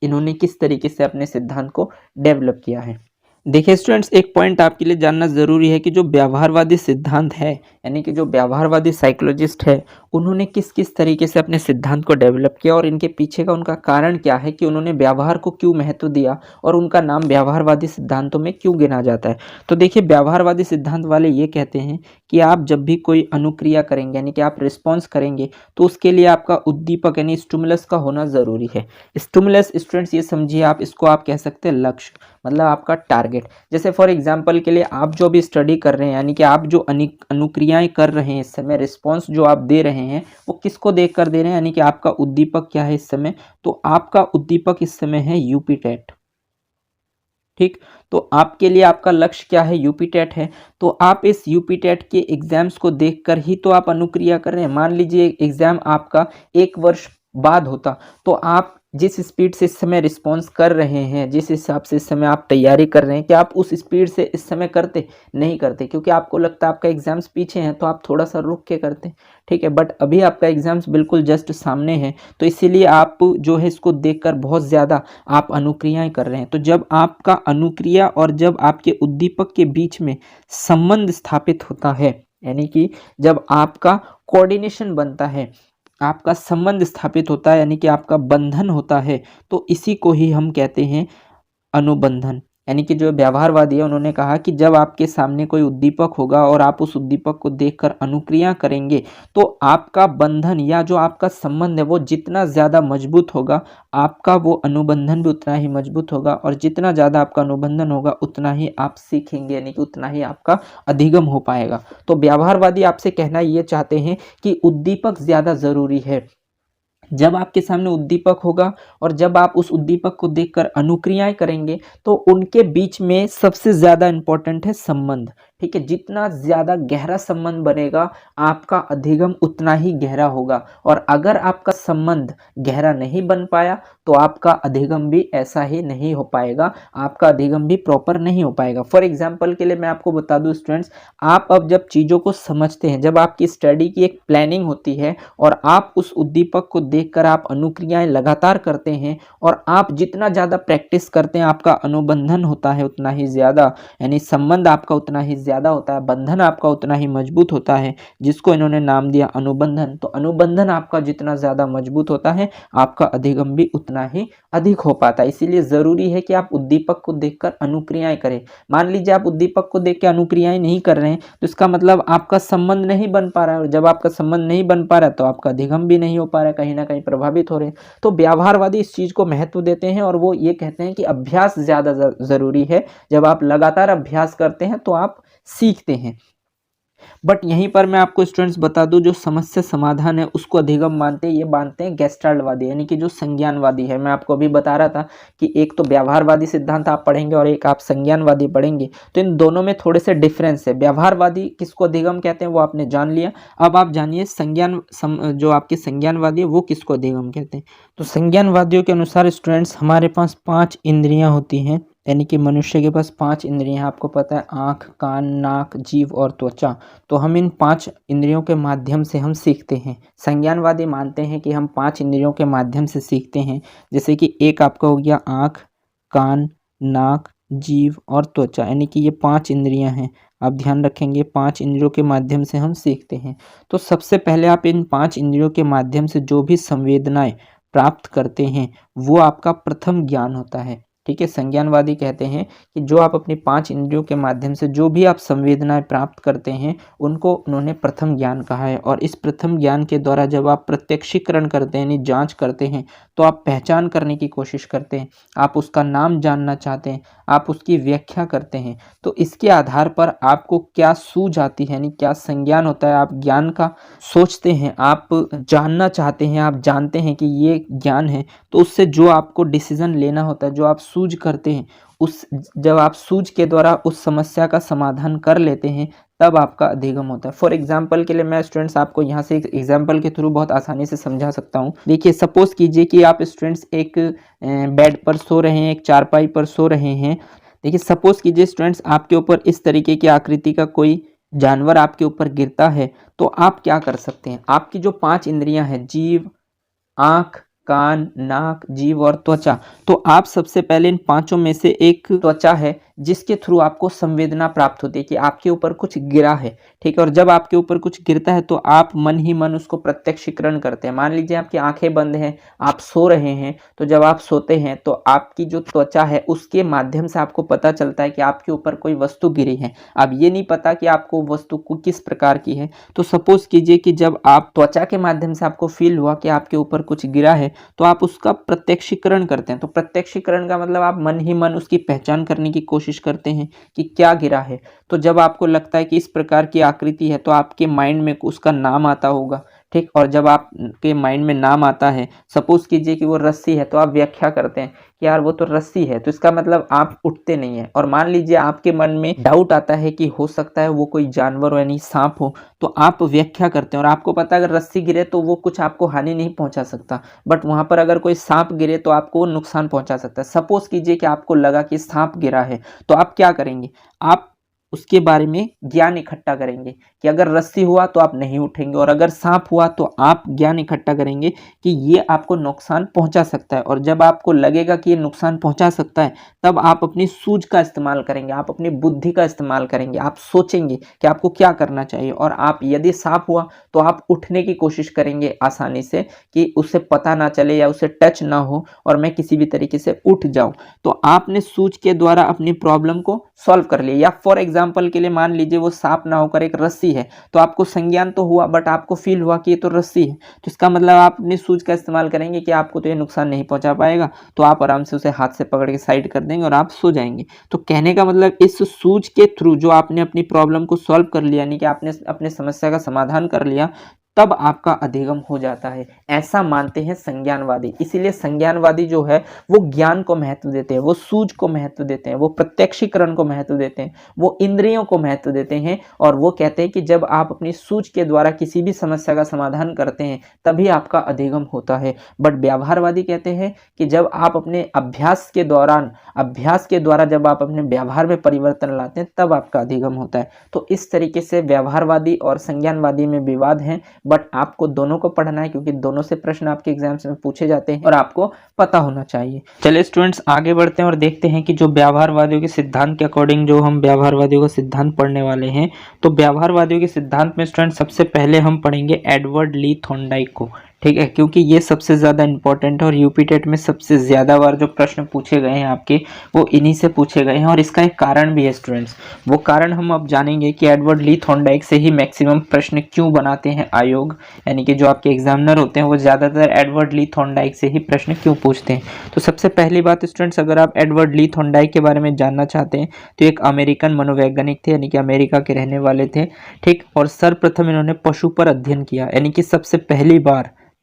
इन्होंने किस तरीके से अपने सिद्धांत को डेवलप किया है। देखिए स्टूडेंट्स, एक पॉइंट आपके लिए जानना जरूरी है कि जो व्यवहारवादी सिद्धांत है, यानी कि जो व्यवहारवादी साइकोलॉजिस्ट है, उन्होंने किस किस तरीके से अपने सिद्धांत को डेवलप किया और इनके पीछे का उनका कारण क्या है कि उन्होंने व्यवहार को क्यों महत्व दिया और उनका नाम व्यवहारवादी सिद्धांतों में क्यों गिना जाता है। तो देखिए, व्यवहारवादी सिद्धांत वाले ये कहते हैं कि आप जब भी कोई अनुक्रिया करेंगे, यानी कि आप रिस्पॉन्स करेंगे, तो उसके लिए आपका उद्दीपक यानी स्टिमुलस का होना जरूरी है। स्टिमुलस स्टूडेंट्स ये समझिए, आप इसको आप कह सकते हैं लक्ष्य, मतलब आपका टारगेट। जैसे फॉर एग्जांपल के लिए आप जो भी स्टडी कर रहे हैं, यानी कि आप जो अनुक्रियाएं कर रहे हैं इस समय, रिस्पॉन्स जो आप दे रहे हैं वो किसको देख कर दे रहे हैं, यानी कि आपका उद्दीपक क्या है इस समय, तो आपका उद्दीपक इस समय है यूपी टेट। ठीक, तो आपके लिए आपका लक्ष्य क्या है, यूपी टेट है, तो आप इस यूपी टेट के एग्जाम्स को देखकर ही तो आप अनुक्रिया कर रहे हैं। मान लीजिए एग्जाम आपका 1 वर्ष बाद होता, तो आप जिस स्पीड से इस समय रिस्पॉन्स कर रहे हैं, जिस हिसाब से इस समय आप तैयारी कर रहे हैं, क्या आप उस स्पीड से इस समय करते? नहीं करते, क्योंकि आपको लगता है आपका एग्जाम्स पीछे हैं तो आप थोड़ा सा रुक के करते, ठीक है। बट अभी आपका एग्जाम्स बिल्कुल जस्ट सामने है, तो इसीलिए आप जो है इसको देखकर बहुत ज़्यादा आप अनुक्रियाएं कर रहे हैं। तो जब आपका अनुक्रिया और जब आपके उद्दीपक के बीच में संबंध स्थापित होता है, यानी कि जब आपका कोऑर्डिनेशन बनता है, आपका संबंध स्थापित होता है, यानी कि आपका बंधन होता है, तो इसी को ही हम कहते हैं अनुबंधन। यानी कि जो व्यवहारवादी है उन्होंने कहा कि जब आपके सामने कोई उद्दीपक होगा और आप उस उद्दीपक को देखकर अनुक्रिया करेंगे, तो आपका बंधन या जो आपका संबंध है वो जितना ज़्यादा मजबूत होगा, आपका वो अनुबंधन भी उतना ही मजबूत होगा, और जितना ज़्यादा आपका अनुबंधन होगा उतना ही आप सीखेंगे, यानी कि उतना ही आपका अधिगम हो पाएगा। तो व्यवहारवादी आपसे कहना ये चाहते हैं कि उद्दीपक ज़्यादा ज़रूरी है। जब आपके सामने उद्दीपक होगा और जब आप उस उद्दीपक को देखकर अनुक्रियाएं करेंगे, तो उनके बीच में सबसे ज़्यादा इम्पोर्टेंट है संबंध, ठीक है। जितना ज़्यादा गहरा संबंध बनेगा, आपका अधिगम उतना ही गहरा होगा, और अगर आपका संबंध गहरा नहीं बन पाया तो आपका अधिगम भी ऐसा ही नहीं हो पाएगा, आपका अधिगम भी प्रॉपर नहीं हो पाएगा। फॉर एग्जाम्पल के लिए मैं आपको बता दूं स्टूडेंट्स, आप अब जब चीज़ों को समझते हैं, जब आपकी स्टडी की एक प्लानिंग होती है और आप उस उद्दीपक को देखकर आप अनुक्रियाएं लगातार करते हैं, और आप जितना ज़्यादा प्रैक्टिस करते हैं, आपका अनुबंधन होता है उतना ही ज़्यादा, यानी संबंध आपका उतना ही ज़्यादा होता है, बंधन आपका उतना ही मजबूत होता है, जिसको इन्होंने नाम दिया अनुबंधन। तो अनुबंधन आपका जितना ज़्यादा मजबूत होता है, आपका अधिगम भी उतना ही अधिक हो पाता है। इसीलिए ज़रूरी है कि आप उद्दीपक को देखकर अनुक्रियाएं करें। मान लीजिए आप उद्दीपक को देख के अनुक्रियाएं नहीं कर रहे हैं, तो इसका मतलब आपका संबंध नहीं बन पा रहा है, और जब आपका संबंध नहीं बन पा रहा है तो आपका अधिगम भी नहीं हो पा रहा है, कहीं ना कहीं प्रभावित हो रहे हैं। तो व्यवहारवादी इस चीज़ को महत्व देते हैं, और वो ये कहते हैं कि अभ्यास ज़्यादा ज़रूरी है। जब आप लगातार अभ्यास करते हैं तो आप सीखते हैं। बट यहीं पर मैं आपको स्टूडेंट्स बता दूं, जो समस्या समाधान है उसको अधिगम मानते हैं, ये मानते हैं गेस्टाल्टवादी, यानी कि जो संज्ञानवादी है। मैं आपको अभी बता रहा था कि एक तो व्यवहारवादी सिद्धांत आप पढ़ेंगे और एक आप संज्ञानवादी पढ़ेंगे, तो इन दोनों में थोड़े से डिफरेंस है। व्यवहारवादी किसको अधिगम कहते हैं वो आपने जान लिया, अब आप जानिए जो आपके संज्ञानवादी है वो किसको अधिगम कहते हैं। तो संज्ञानवादियों के अनुसार स्टूडेंट्स, हमारे पास 5 इंद्रियां होती हैं, यानी कि मनुष्य के पास 5 इंद्रियां, आपको पता है, आँख, कान, नाक, जीभ और त्वचा। तो हम इन 5 इंद्रियों के माध्यम से हम सीखते हैं। संज्ञानवादी मानते हैं कि हम 5 इंद्रियों के माध्यम से सीखते हैं, जैसे कि एक आपका हो गया आँख, कान, नाक, जीभ और त्वचा, यानी कि ये 5 इंद्रियां हैं। आप ध्यान रखेंगे 5 इंद्रियों के माध्यम से हम सीखते हैं। तो सबसे पहले आप इन 5 इंद्रियों के माध्यम से जो भी संवेदनाएं प्राप्त करते हैं वो आपका प्रथम ज्ञान होता है, ठीक है। संज्ञानवादी कहते हैं कि जो आप अपनी 5 इंद्रियों के माध्यम से जो भी आप संवेदनाएं प्राप्त करते हैं उनको उन्होंने प्रथम ज्ञान कहा है। और इस प्रथम ज्ञान के द्वारा जब आप प्रत्यक्षीकरण करते हैं, यानी जांच करते हैं, तो आप पहचान करने की कोशिश करते हैं, आप उसका नाम जानना चाहते हैं, आप उसकी व्याख्या करते हैं। तो इसके आधार पर आपको क्या सूझ आती है, यानी क्या संज्ञान होता है, आप ज्ञान का सोचते हैं, आप जानना चाहते हैं, आप जानते हैं कि ये ज्ञान है, तो उससे जो आपको डिसीजन लेना होता है, जो आप सूझ करते हैं, उस जब आप सूझ के द्वारा उस समस्या का समाधान कर लेते हैं, तब आपका अधिगम होता है। फॉर एग्जाम्पल के लिए मैं स्टूडेंट्स आपको यहाँ से एक एग्जाम्पल के थ्रू बहुत आसानी से समझा सकता हूँ। देखिए, सपोज कीजिए कि आप स्टूडेंट्स एक बेड पर सो रहे हैं, एक चारपाई पर सो रहे हैं। देखिए, सपोज कीजिए स्टूडेंट्स आपके ऊपर इस तरीके की आकृति का कोई जानवर आपके ऊपर गिरता है, तो आप क्या कर सकते हैं। आपकी जो 5 इंद्रियां हैं, जीभ, आँख, कान, नाक, जीभ और त्वचा, तो आप सबसे पहले इन 5 में से एक त्वचा है जिसके थ्रू आपको संवेदना प्राप्त होती है कि आपके ऊपर कुछ गिरा है, ठीक है। और जब आपके ऊपर कुछ गिरता है तो आप मन ही मन उसको प्रत्यक्षीकरण करते हैं। मान लीजिए आपकी आंखें बंद हैं, आप सो रहे हैं, तो जब आप सोते हैं तो आपकी जो त्वचा है उसके माध्यम से आपको पता चलता है कि आपके ऊपर कोई वस्तु गिरी है। अब ये नहीं पता कि आपको वस्तु को किस प्रकार की है। तो सपोज कीजिए कि जब आप त्वचा के माध्यम से आपको फील हुआ कि आपके ऊपर कुछ गिरा है, तो आप उसका प्रत्यक्षीकरण करते हैं। तो प्रत्यक्षीकरण का मतलब आप मन ही मन उसकी पहचान करने की कोशिश करते हैं कि क्या गिरा है। तो जब आपको लगता है कि इस प्रकार की आकृति है, तो आपके माइंड में उसका नाम आता होगा, ठीक। और जब आपके माइंड में नाम आता है, सपोज कीजिए कि वो रस्सी है, तो आप व्याख्या करते हैं कि यार वो तो रस्सी है, तो इसका मतलब आप उठते नहीं है। और मान लीजिए आपके मन में डाउट आता है कि हो सकता है वो कोई जानवर हो, यानी सांप हो, तो आप व्याख्या करते हैं और आपको पता है अगर रस्सी गिरे तो वो कुछ आपको हानि नहीं पहुंचा सकता, बट वहां पर अगर कोई सांप गिरे तो आपको वो नुकसान पहुंचा सकता है। सपोज कीजिए कि आपको लगा कि सांप गिरा है, तो आप क्या करेंगे, आप उसके बारे में ज्ञान इकट्ठा करेंगे कि अगर रस्सी हुआ तो आप नहीं उठेंगे, और अगर सांप हुआ तो आप ज्ञान इकट्ठा करेंगे कि ये आपको नुकसान पहुंचा सकता है। और जब आपको लगेगा कि ये नुकसान पहुंचा सकता है, तब आप अपनी सूझ का इस्तेमाल करेंगे, आप अपनी बुद्धि का इस्तेमाल करेंगे, आप सोचेंगे कि आपको क्या करना चाहिए। और आप यदि सांप हुआ तो आप उठने की कोशिश करेंगे आसानी से, कि उसे पता ना चले या उसे टच ना हो और मैं किसी भी तरीके से उठ जाऊं। तो आपने सूझ के द्वारा अपनी प्रॉब्लम को सॉल्व कर लिया। या फॉर एग्जाम्पल के लिए मान लीजिए वो सांप ना होकर एक रस्सी है, तो आपको संज्ञान तो हुआ बट आपको फील हुआ कि ये तो रस्सी है, तो इसका मतलब आप अपनी सूझ का इस्तेमाल करेंगे कि आपको तो ये नुकसान नहीं पहुंचा पाएगा, तो आप आराम से उसे हाथ से पकड़ के साइड कर देंगे और आप सो जाएंगे। तो कहने का मतलब इस सूझ के थ्रू जो आपने अपनी प्रॉब्लम को सॉल्व कर लिया, यानी कि आपने अपने समस्या का समाधान कर लिया, तब आपका अधिगम हो जाता है। ऐसा मानते हैं संज्ञानवादी। इसीलिए संज्ञानवादी जो है वो ज्ञान को महत्व देते हैं, वो सूझ को महत्व देते हैं, वो प्रत्यक्षीकरण को महत्व देते हैं, वो इंद्रियों को महत्व देते हैं। और वो कहते हैं कि जब आप अपनी सूझ के द्वारा किसी भी समस्या का समाधान करते हैं, तभी आपका अधिगम होता है। बट व्यवहारवादी कहते हैं कि जब आप अपने अभ्यास के द्वारा जब आप अपने व्यवहार में परिवर्तन लाते हैं, तब आपका अधिगम होता है। तो इस तरीके से व्यवहारवादी और संज्ञानवादी में विवाद है, बट आपको दोनों को पढ़ना है, क्योंकि दोनों से प्रश्न आपके एग्जाम्स में पूछे जाते हैं और आपको पता होना चाहिए। चलिए स्टूडेंट्स आगे बढ़ते हैं और देखते हैं कि जो व्यवहारवादियों के सिद्धांत के अकॉर्डिंग जो हम व्यवहारवादियों का सिद्धांत पढ़ने वाले हैं, तो व्यवहारवादियों के सिद्धांत में स्टूडेंट सबसे पहले हम पढ़ेंगे एडवर्ड ली थॉर्नडाइक को। ठीक है, क्योंकि ये सबसे ज़्यादा इंपॉर्टेंट है और यूपी टेट में सबसे ज़्यादा बार जो प्रश्न पूछे गए हैं आपके, वो इन्हीं से पूछे गए हैं। और इसका एक कारण भी है स्टूडेंट्स, वो कारण हम अब जानेंगे कि एडवर्ड ली थॉर्नडाइक से ही मैक्सिमम प्रश्न क्यों बनाते हैं आयोग, यानी कि जो आपके एग्जामिनर होते हैं वो ज़्यादातर एडवर्ड ली थॉर्नडाइक से ही प्रश्न क्यों पूछते हैं। तो सबसे पहली बात स्टूडेंट्स, अगर आप एडवर्ड ली थॉर्नडाइक के बारे में जानना चाहते हैं, तो एक अमेरिकन मनोवैज्ञानिक थे, यानी कि अमेरिका के रहने वाले थे। ठीक। और सर्वप्रथम इन्होंने पशु पर अध्ययन किया, यानी कि सबसे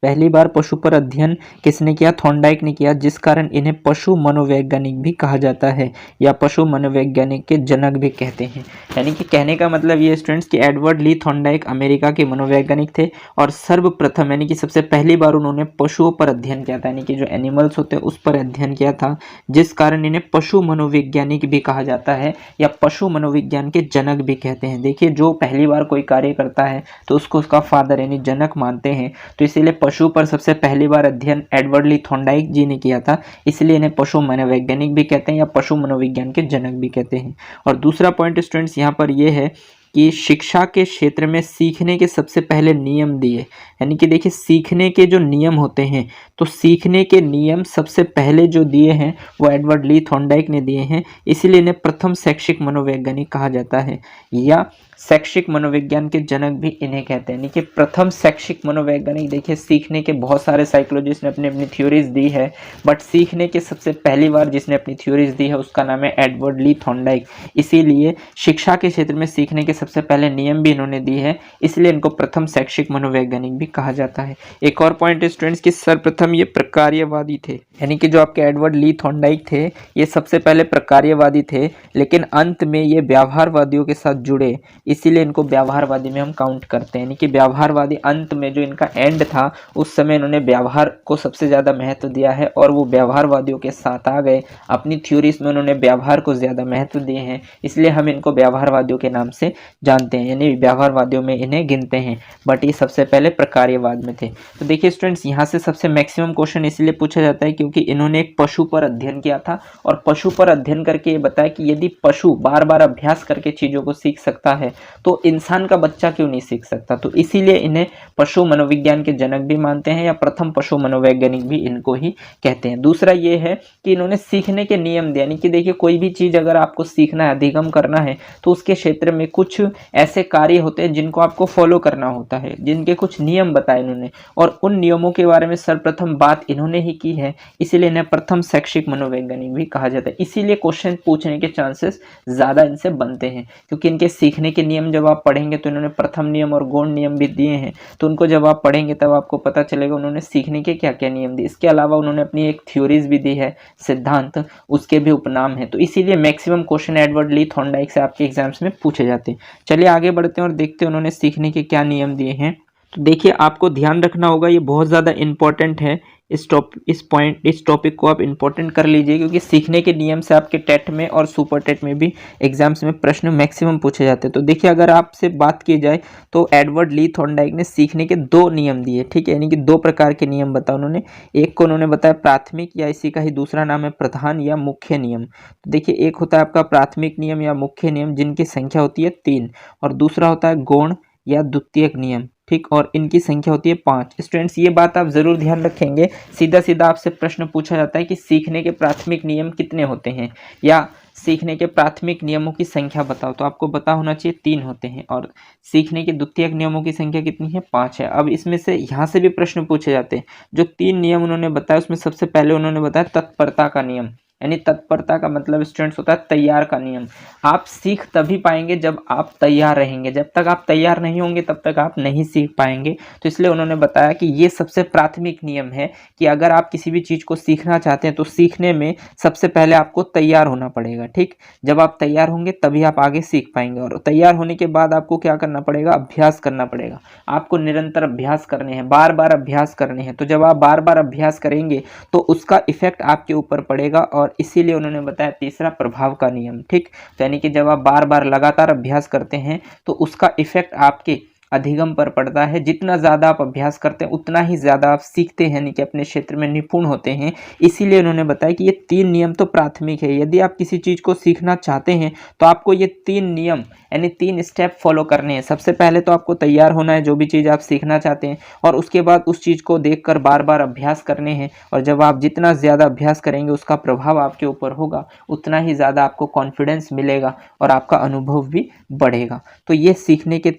पहली बार पशु पर अध्ययन किसने किया, थॉर्नडाइक ने किया, जिस कारण इन्हें पशु मनोवैज्ञानिक भी कहा जाता है, या पशु मनोवैज्ञानिक के जनक भी कहते हैं। यानी कि कहने का मतलब ये स्टूडेंट्स कि एडवर्ड ली थॉर्नडाइक अमेरिका के मनोवैज्ञानिक थे और सर्वप्रथम यानी कि सबसे पहली बार उन्होंने पशुओं पर अध्ययन किया था, यानी कि जो एनिमल्स होते हैं उस पर अध्ययन किया था, जिस कारण इन्हें पशु मनोवैज्ञानिक भी कहा जाता है या पशु मनोविज्ञान के जनक भी कहते हैं। देखिए, जो पहली बार कोई कार्य करता है तो उसको उसका फादर यानी जनक मानते हैं, तो इसीलिए पशु पर सबसे पहली बार अध्ययन एडवर्ड ली थॉर्नडाइक जी ने किया था, इसलिए इन्हें पशु मनोवैज्ञानिक भी कहते हैं या पशु मनोविज्ञान के जनक भी कहते हैं। और दूसरा पॉइंट स्टूडेंट्स यहाँ पर यह है कि शिक्षा के क्षेत्र में सीखने के सबसे पहले नियम दिए, यानी कि देखिए सीखने के जो नियम होते हैं, तो सीखने के नियम सबसे पहले जो दिए हैं वो एडवर्ड ली थॉर्नडाइक ने दिए हैं, इसलिए इन्हें प्रथम शैक्षिक मनोवैज्ञानिक कहा जाता है या शैक्षिक मनोविज्ञान के जनक भी इन्हें कहते हैं, यानी कि प्रथम शैक्षिक मनोवैज्ञानिक। देखिए, सीखने के बहुत सारे साइकोलॉजिस्ट ने अपनी अपनी थ्योरीज दी है, बट सीखने के सबसे पहली बार जिसने अपनी थ्योरीज दी है उसका नाम है एडवर्ड ली थॉर्नडाइक। इसीलिए शिक्षा के क्षेत्र में सीखने के सबसे पहले नियम भी इन्होंने दिए हैं, इसलिए इनको प्रथम शैक्षिक मनोवैज्ञानिक भी कहा जाता है। एक और पॉइंट स्टूडेंट्स की सर्वप्रथम ये प्रकार्यवादी थे, यानी कि जो आपके एडवर्ड ली थॉर्नडाइक थे ये सबसे पहले प्रकार्यवादी थे, लेकिन अंत में ये व्यवहारवादियों के साथ जुड़े, इसीलिए इनको व्यवहारवादी में हम काउंट करते हैं। यानी कि व्यवहारवादी अंत में जो इनका एंड था उस समय इन्होंने व्यवहार को सबसे ज़्यादा महत्व दिया है और वो व्यवहारवादियों के साथ आ गए। अपनी थ्योरीज में उन्होंने व्यवहार को ज़्यादा महत्व दिए हैं, इसलिए हम इनको व्यवहारवादियों के नाम से जानते हैं, यानी व्यवहारवादियों में इन्हें गिनते हैं, बट ये सबसे पहले प्रकार्यवाद में थे। तो देखिए स्टूडेंट्स, यहाँ से सबसे मैक्सिमम क्वेश्चन इसलिए पूछा जाता है क्योंकि इन्होंने एक पशु पर अध्ययन किया था और पशु पर अध्ययन करके ये बताया कि यदि पशु बार बार अभ्यास करके चीज़ों को सीख सकता है तो इंसान का बच्चा क्यों नहीं सीख सकता। तो इसीलिए इन्हें पशु मनोविज्ञान के जनक भी मानते हैं या प्रथम पशु मनोवैज्ञानिक भी इनको ही कहते हैं। दूसरा ये है कि इन्होंने सीखने के नियम दिए, यानी कि देखिए कोई भी चीज़ अगर आपको सीखना है, अधिगम करना है, तो उसके क्षेत्र में कुछ ऐसे कार्य होते हैं जिनको आपको फॉलो करना होता है, जिनके कुछ नियम बताए इन्होंने, और उन नियमों के बारे में सर्वप्रथम बात इन्होंने ही की है, इसीलिए इन्हें प्रथम शैक्षिक मनोवैज्ञानिक भी कहा जाता है। इसीलिए क्वेश्चन पूछने के चांसेस ज़्यादा इनसे बनते हैं, क्योंकि इनके सीखने के नियम जब आप पढ़ेंगे तो इन्होंने प्रथम नियम और गौण नियम भी दिए हैं, तो उनको जब आप पढ़ेंगे तब आपको पता चलेगा उन्होंने सीखने के क्या क्या नियम दिए। इसके अलावा उन्होंने अपनी एक थ्योरीज भी दी है, सिद्धांत, उसके भी उपनाम है। तो इसीलिए मैक्सिमम क्वेश्चन एडवर्ड ली थॉर्नडाइक से आपके एग्जाम्स में पूछे जाते हैं। चलिए आगे बढ़ते हैं और देखते हैं उन्होंने सीखने के क्या नियम दिए हैं। तो देखिए, आपको ध्यान रखना होगा, ये बहुत ज़्यादा इंपॉर्टेंट है। इस टॉपिक को आप इंपॉर्टेंट कर लीजिए, क्योंकि सीखने के नियम से आपके टेट में और सुपर टेट में भी एग्जाम्स में प्रश्न मैक्सिमम पूछे जाते हैं। तो देखिए, अगर आपसे बात की जाए तो एडवर्ड ली थॉर्नडाइक ने सीखने के 2 नियम दिए, ठीक है, यानी कि 2 प्रकार के नियम बताए उन्होंने। एक को उन्होंने बताया प्राथमिक, या इसी का ही दूसरा नाम है प्रधान या मुख्य नियम। तो देखिए, एक होता है आपका प्राथमिक नियम या मुख्य नियम, जिनकी संख्या होती है 3, और दूसरा होता है गौण या द्वितीयक नियम, ठीक, और इनकी संख्या होती है 5। स्टूडेंट्स, ये बात आप जरूर ध्यान रखेंगे, सीधा सीधा आपसे प्रश्न पूछा जाता है कि सीखने के प्राथमिक नियम कितने होते हैं, या सीखने के प्राथमिक नियमों की संख्या बताओ, तो आपको पता होना चाहिए 3 होते हैं, और सीखने के द्वितीयक नियमों की संख्या कितनी है, 5 है। अब इसमें से यहाँ से भी प्रश्न पूछे जाते हैं। जो 3 नियम उन्होंने बताया, उसमें सबसे पहले उन्होंने बताया तत्परता का नियम, यानी तत्परता का मतलब स्टूडेंट्स होता है तैयार का नियम। आप सीख तभी पाएंगे जब आप तैयार रहेंगे, जब तक आप तैयार नहीं होंगे तब तक आप नहीं सीख पाएंगे। तो इसलिए उन्होंने बताया कि ये सबसे प्राथमिक नियम है कि अगर आप किसी भी चीज़ को सीखना चाहते हैं तो सीखने में सबसे पहले आपको तैयार होना पड़ेगा, ठीक। जब आप तैयार होंगे तभी आप आगे सीख पाएंगे, और तैयार होने के बाद आपको क्या करना पड़ेगा, अभ्यास करना पड़ेगा। आपको निरंतर अभ्यास करने हैं, बार बार अभ्यास करने हैं। तो जब आप बार बार अभ्यास करेंगे तो उसका इफेक्ट आपके ऊपर पड़ेगा, और इसीलिए उन्होंने बताया तीसरा प्रभाव का नियम, ठीक। तो यानी कि जब आप बार बार लगातार अभ्यास करते हैं तो उसका इफेक्ट आपके अधिगम पर पड़ता है। जितना ज़्यादा आप अभ्यास करते हैं उतना ही ज़्यादा आप सीखते हैं, यानी कि अपने क्षेत्र में निपुण होते हैं। इसीलिए उन्होंने बताया कि ये 3 नियम तो प्राथमिक है। यदि आप किसी चीज़ को सीखना चाहते हैं तो आपको ये 3 नियम यानी 3 स्टेप फॉलो करने हैं। सबसे पहले तो आपको तैयार होना है जो भी चीज़ आप सीखना चाहते हैं, और उसके बाद उस चीज़ को देखकर बार बार अभ्यास करने हैं। और जब आप जितना ज़्यादा अभ्यास करेंगे उसका प्रभाव आपके ऊपर होगा, उतना ही ज़्यादा आपको कॉन्फिडेंस मिलेगा और आपका अनुभव भी बढ़ेगा। तो ये सीखने के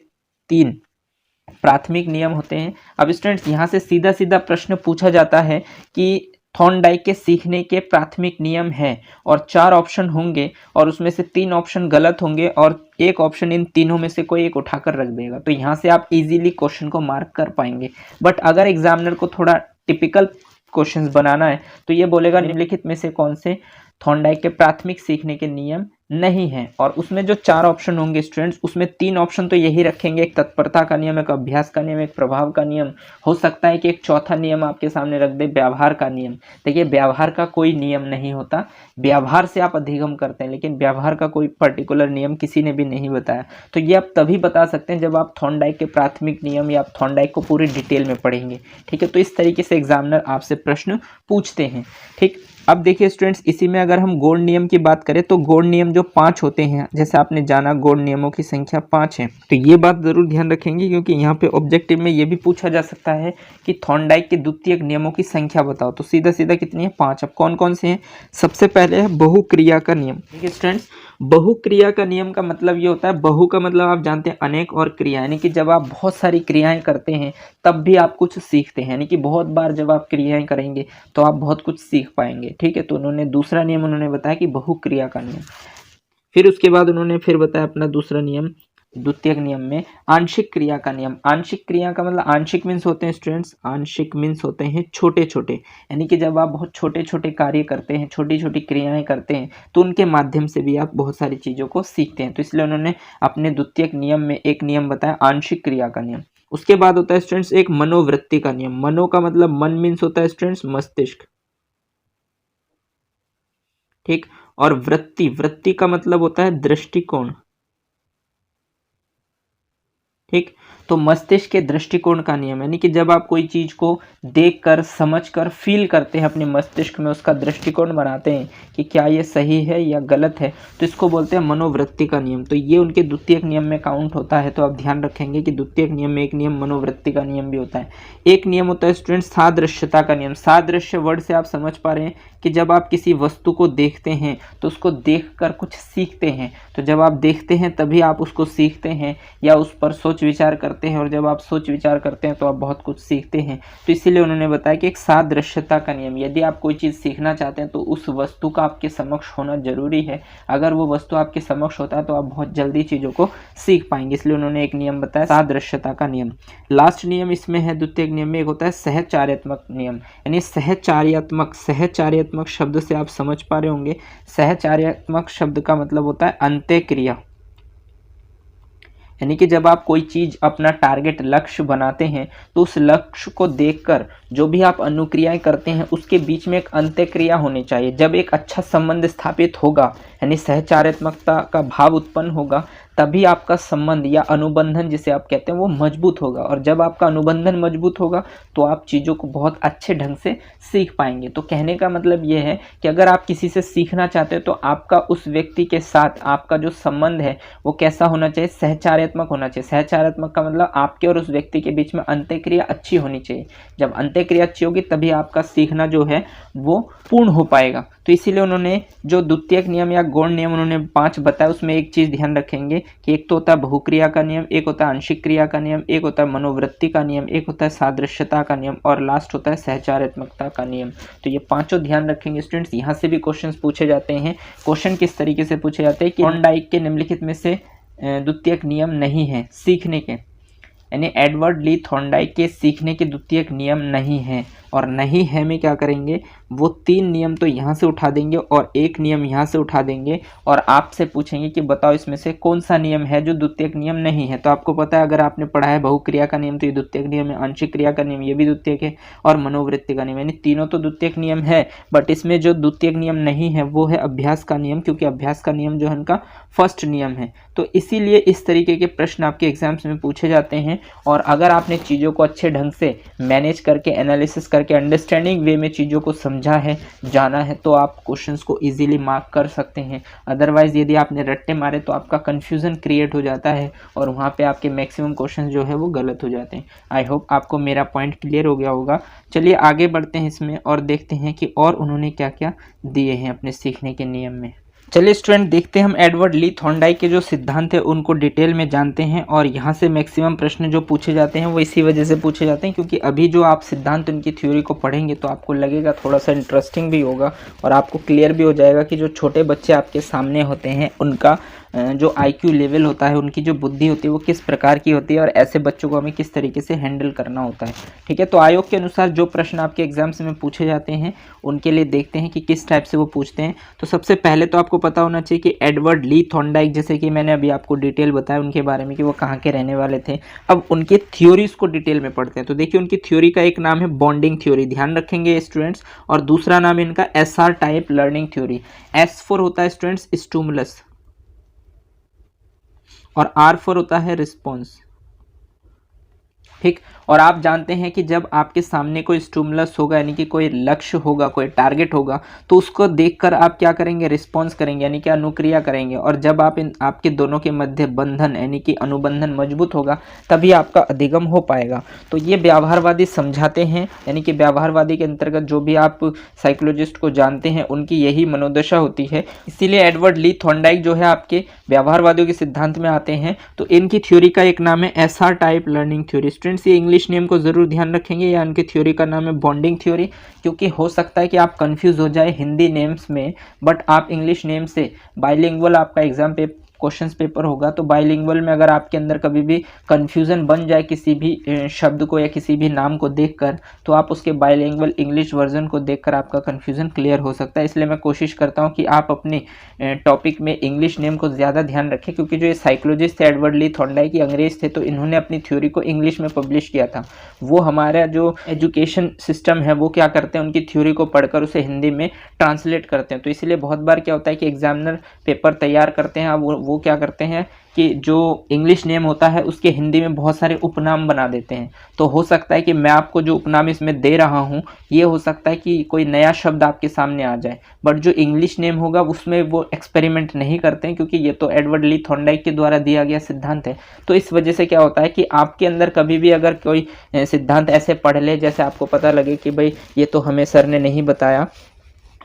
3 प्राथमिक नियम होते हैं। अब स्टूडेंट्स, यहाँ से सीधा सीधा प्रश्न पूछा जाता है कि थॉर्नडाइक के सीखने के प्राथमिक नियम हैं, और 4 ऑप्शन होंगे, और उसमें से 3 ऑप्शन गलत होंगे और एक ऑप्शन इन तीनों में से कोई एक उठाकर रख देगा। तो यहाँ से आप इजीली क्वेश्चन को मार्क कर पाएंगे। बट अगर एग्जामिनर को थोड़ा टिपिकल क्वेश्चंस बनाना है तो ये बोलेगा निम्नलिखित में से कौन से थॉर्नडाइक के प्राथमिक सीखने के नियम नहीं है। और उसमें जो 4 ऑप्शन होंगे स्टूडेंट्स, उसमें 3 ऑप्शन तो यही रखेंगे, एक तत्परता का नियम, एक अभ्यास का नियम, एक प्रभाव का नियम। हो सकता है कि एक चौथा नियम आपके सामने रख दे, व्यवहार का नियम। देखिए, व्यवहार का कोई नियम नहीं होता, व्यवहार से आप अधिगम करते हैं, लेकिन व्यवहार का कोई पर्टिकुलर नियम किसी ने भी नहीं बताया। तो ये आप तभी बता सकते हैं जब आप थॉर्नडाइक के प्राथमिक नियम या आप थॉर्नडाइक को पूरी डिटेल में पढ़ेंगे, ठीक है। तो इस तरीके से एग्जामिनर आपसे प्रश्न पूछते हैं, ठीक। अब देखिए स्टूडेंट्स, इसी में अगर हम गौण नियम की बात करें तो गौण नियम जो 5 होते हैं, जैसे आपने जाना गौण नियमों की संख्या 5 है। तो ये बात जरूर ध्यान रखेंगे, क्योंकि यहाँ पे ऑब्जेक्टिव में ये भी पूछा जा सकता है कि थॉर्नडाइक के द्वितीयक नियमों की संख्या बताओ। तो सीधा सीधा कितनी है, 5। अब कौन कौन से हैं, सबसे पहले है बहुक्रिया का नियम। देखिए स्टूडेंट्स, बहुक्रिया का नियम का मतलब ये होता है, बहु का मतलब आप जानते हैं अनेक, और क्रिया यानी कि जब आप बहुत सारी क्रियाएं करते हैं तब भी आप कुछ सीखते हैं, यानी कि बहुत बार जब आप क्रियाएं करेंगे तो आप बहुत कुछ सीख पाएंगे, ठीक है। तो उन्होंने दूसरा नियम उन्होंने बताया कि बहुक्रिया का नियम। फिर उसके बाद उन्होंने फिर बताया अपना दूसरा नियम, द्वितीयक नियम में आंशिक क्रिया का नियम। आंशिक क्रिया का मतलब, आंशिक मीन्स होते हैं स्टूडेंट्स, आंशिक मीन्स होते हैं छोटे छोटे, यानी कि जब आप बहुत छोटे छोटे कार्य करते हैं, छोटी छोटी क्रियाएं करते हैं, तो उनके माध्यम से भी आप बहुत सारी चीज़ों को सीखते हैं। तो इसलिए उन्होंने अपने द्वितीयक नियम में एक नियम बताया, आंशिक क्रिया का नियम। उसके बाद होता है स्टूडेंट्स एक मनोवृत्ति का नियम। मनो का मतलब मन मीन्स होता है स्टूडेंट्स मस्तिष्क, ठीक। और वृत्ति, वृत्ति का मतलब होता है दृष्टिकोण, ठीक। तो मस्तिष्क के दृष्टिकोण का नियम, यानी कि जब आप कोई चीज़ को देखकर समझकर फील करते हैं, अपने मस्तिष्क में उसका दृष्टिकोण बनाते हैं कि क्या ये सही है या गलत है, तो इसको बोलते हैं मनोवृत्ति का नियम। तो ये उनके द्वितीयक नियम में काउंट होता है। तो आप ध्यान रखेंगे कि द्वितीयक नियम में एक नियम मनोवृत्ति का नियम भी होता है। एक नियम होता है स्टूडेंट सादृश्यता का नियम। सादृश्य वर्ड से आप समझ पा रहे हैं कि जब आप किसी वस्तु को देखते हैं तो उसको देखकर कुछ सीखते हैं। तो जब आप देखते हैं तभी आप उसको सीखते हैं या उस पर सोच विचार करते हैं, और जब आप सोच विचार करते हैं तो आप बहुत कुछ सीखते हैं। तो इसीलिए उन्होंने बताया कि एक सादृश्यता का नियम, यदि आप कोई चीज़ सीखना चाहते हैं तो उस वस्तु का आपके समक्ष होना जरूरी है। अगर वो वस्तु आपके समक्ष होता है तो आप बहुत जल्दी चीज़ों को सीख पाएंगे। इसलिए उन्होंने एक नियम बताया सादृश्यता का नियम। लास्ट नियम इसमें है द्वितीयक नियम में, एक होता है सहचार्यात्मक नियम। यानी सहचार्यात्मक शब्द से आप समझ पा रहे होंगे, सहचार्यात्मक शब्द का मतलब होता है अंत्यक्रिया। यानी कि जब आप कोई चीज़ अपना टारगेट लक्ष्य बनाते हैं तो उस लक्ष्य को देखकर जो भी आप अनुक्रियाएं करते हैं उसके बीच में एक अंत्यक्रिया होनी चाहिए। जब एक अच्छा संबंध स्थापित होगा, यानी सहचार्यात्मकता का भाव उत्पन्न होगा, तभी आपका संबंध या अनुबंधन जिसे आप कहते हैं वो मजबूत होगा। और जब आपका अनुबंधन मजबूत होगा तो आप चीज़ों को बहुत अच्छे ढंग से सीख पाएंगे। तो कहने का मतलब ये है कि अगर आप किसी से सीखना चाहते हो तो आपका उस व्यक्ति के साथ आपका जो संबंध है वो कैसा होना चाहिए, सहचार्यात्मक होना चाहिए। सहचार्यात्मक का मतलब आपके और उस व्यक्ति के बीच में अंत्यक्रिया अच्छी होनी चाहिए। जब अंत्यक्रिया अच्छी होगी तभी आपका सीखना जो है वो पूर्ण हो पाएगा। तो इसीलिए उन्होंने जो द्वितीयक नियम या गौण नियम उन्होंने 5 बताया, उसमें एक चीज़ ध्यान रखेंगे कि एक तो होता है बहुक्रिया का नियम, एक होता है आंशिक क्रिया का नियम, एक होता है मनोवृत्ति का नियम, एक होता है सादृश्यता का नियम, और लास्ट होता है सहचार्यात्मकता का नियम। तो ये पांचों ध्यान रखेंगे स्टूडेंट्स। यहाँ से भी क्वेश्चंस पूछे जाते हैं। क्वेश्चन किस तरीके से पूछे जाते हैं कि थॉर्नडाइक के निम्नलिखित में से द्वितीयक नियम नहीं है सीखने के, यानी एडवर्ड ली थॉर्नडाइक के सीखने के द्वितीयक नियम नहीं है। और नहीं है में क्या करेंगे, वो 3 नियम तो यहाँ से उठा देंगे और एक नियम यहाँ से उठा देंगे और आपसे पूछेंगे कि बताओ इसमें से कौन सा नियम है जो द्वितीयक नियम नहीं है। तो आपको पता है, अगर आपने पढ़ा है बहुक्रिया का नियम तो ये द्वितीयक नियम है, आंशिक क्रिया का नियम ये भी द्वितीयक है, और मनोवृत्ति का नियम, यानी तीनों तो द्वितीयक नियम है। बट इसमें जो द्वितीयक नियम नहीं है वो है अभ्यास का नियम, क्योंकि अभ्यास का नियम जो है उनका फर्स्ट नियम है। तो इसीलिए इस तरीके के प्रश्न आपके एग्जाम्स में पूछे जाते हैं। और अगर आपने चीज़ों को अच्छे ढंग से मैनेज करके, एनालिसिस करके, अंडरस्टैंडिंग वे में चीज़ों को समझा है, जाना है, तो आप क्वेश्चंस को इजीली मार्क कर सकते हैं। अदरवाइज यदि आपने रट्टे मारे तो आपका कन्फ्यूज़न क्रिएट हो जाता है और वहाँ पे आपके मैक्सिमम क्वेश्चंस जो है वो गलत हो जाते हैं। आई होप आपको मेरा पॉइंट क्लियर हो गया होगा। चलिए आगे बढ़ते हैं इसमें और देखते हैं कि और उन्होंने क्या क्या दिए हैं अपने सीखने के नियम में। चलिए स्टूडेंट, देखते हैं हम एडवर्ड ली थॉर्नडाइक के जो सिद्धांत है उनको डिटेल में जानते हैं। और यहाँ से मैक्सिमम प्रश्न जो पूछे जाते हैं वो इसी वजह से पूछे जाते हैं क्योंकि अभी जो आप सिद्धांत उनकी थ्योरी को पढ़ेंगे तो आपको लगेगा थोड़ा सा इंटरेस्टिंग भी होगा और आपको क्लियर भी हो जाएगा कि जो छोटे बच्चे आपके सामने होते हैं उनका जो IQ लेवल होता है, उनकी जो बुद्धि होती है वो किस प्रकार की होती है और ऐसे बच्चों को हमें किस तरीके से हैंडल करना होता है। ठीक है, तो आयोग के अनुसार जो प्रश्न आपके एग्जाम्स में पूछे जाते हैं उनके लिए देखते हैं कि किस टाइप से वो पूछते हैं। तो सबसे पहले तो आपको पता होना चाहिए कि एडवर्ड ली थॉर्नडाइक, जैसे कि मैंने अभी आपको डिटेल बताया उनके बारे में कि वो कहाँ के रहने वाले थे। अब उनके थ्योरीज को डिटेल में पढ़ते हैं। तो देखिए, उनकी थ्योरी का एक नाम है बॉन्डिंग थ्योरी, ध्यान रखेंगे स्टूडेंट्स, और दूसरा नाम है इनका SR type learning theory. S4 होता है स्टूडेंट्स स्टिमुलस और R4 होता है रिस्पॉन्स। ठीक, और आप जानते हैं कि जब आपके सामने कोई स्टिमुलस होगा, यानी कि कोई लक्ष्य होगा, कोई टारगेट होगा, तो उसको देखकर आप क्या करेंगे, रिस्पॉन्स करेंगे, यानी कि अनुक्रिया करेंगे। और जब आप आपके दोनों के मध्य बंधन यानी कि अनुबंधन मजबूत होगा तभी आपका अधिगम हो पाएगा। तो ये व्यवहारवादी समझाते हैं, यानी कि व्यवहारवादी के अंतर्गत जो भी आप साइकोलॉजिस्ट को जानते हैं उनकी यही मनोदशा होती है। इसीलिए एडवर्ड ली थॉर्नडाइक जो है आपके व्यवहारवादियों के सिद्धांत में आते हैं। तो इनकी थ्योरी का एक नाम है SR type learning theory. Students, ये इंग्लिश नेम को जरूर ध्यान रखेंगे, या उनकी थ्योरी का नाम है बॉन्डिंग थ्योरी, क्योंकि हो सकता है कि आप कंफ्यूज हो जाए हिंदी नेम्स में, बट आप इंग्लिश नेम से बाइलिंगुअल आपका एग्जाम पे क्वेश्चंस पेपर होगा, तो बाइलिंगुअल में अगर आपके अंदर कभी भी कंफ्यूजन बन जाए किसी भी शब्द को या किसी भी नाम को देखकर, तो आप उसके बाइलिंगुअल इंग्लिश वर्जन को देखकर आपका कंफ्यूजन क्लियर हो सकता है। इसलिए मैं कोशिश करता हूं कि आप अपने टॉपिक में इंग्लिश नेम को ज़्यादा ध्यान रखें, क्योंकि जो ये साइकोलॉजिस्ट थे एडवर्ड ली थॉर्नडाइक की अंग्रेज थे, तो इन्होंने अपनी थ्योरी को इंग्लिश में पब्लिश किया था। वो हमारा जो एजुकेशन सिस्टम है वो क्या करते हैं, उनकी थ्योरी को पढ़कर उसे हिंदी में ट्रांसलेट करते हैं। तो इसलिए बहुत बार क्या होता है कि एग्जामिनर पेपर तैयार करते हैं, अब वो क्या करते हैं कि जो इंग्लिश नेम होता है उसके हिंदी में बहुत सारे उपनाम बना देते हैं। तो हो सकता है कि मैं आपको जो उपनाम इसमें दे रहा हूँ ये हो सकता है कि कोई नया शब्द आपके सामने आ जाए, बट जो इंग्लिश नेम होगा उसमें वो एक्सपेरिमेंट नहीं करते हैं, क्योंकि ये तो एडवर्ड ली थॉर्नडाइक के द्वारा दिया गया सिद्धांत है। तो इस वजह से क्या होता है कि आपके अंदर कभी भी अगर कोई सिद्धांत ऐसे पढ़ ले जैसे आपको पता लगे कि भाई ये तो हमें सर ने नहीं बताया,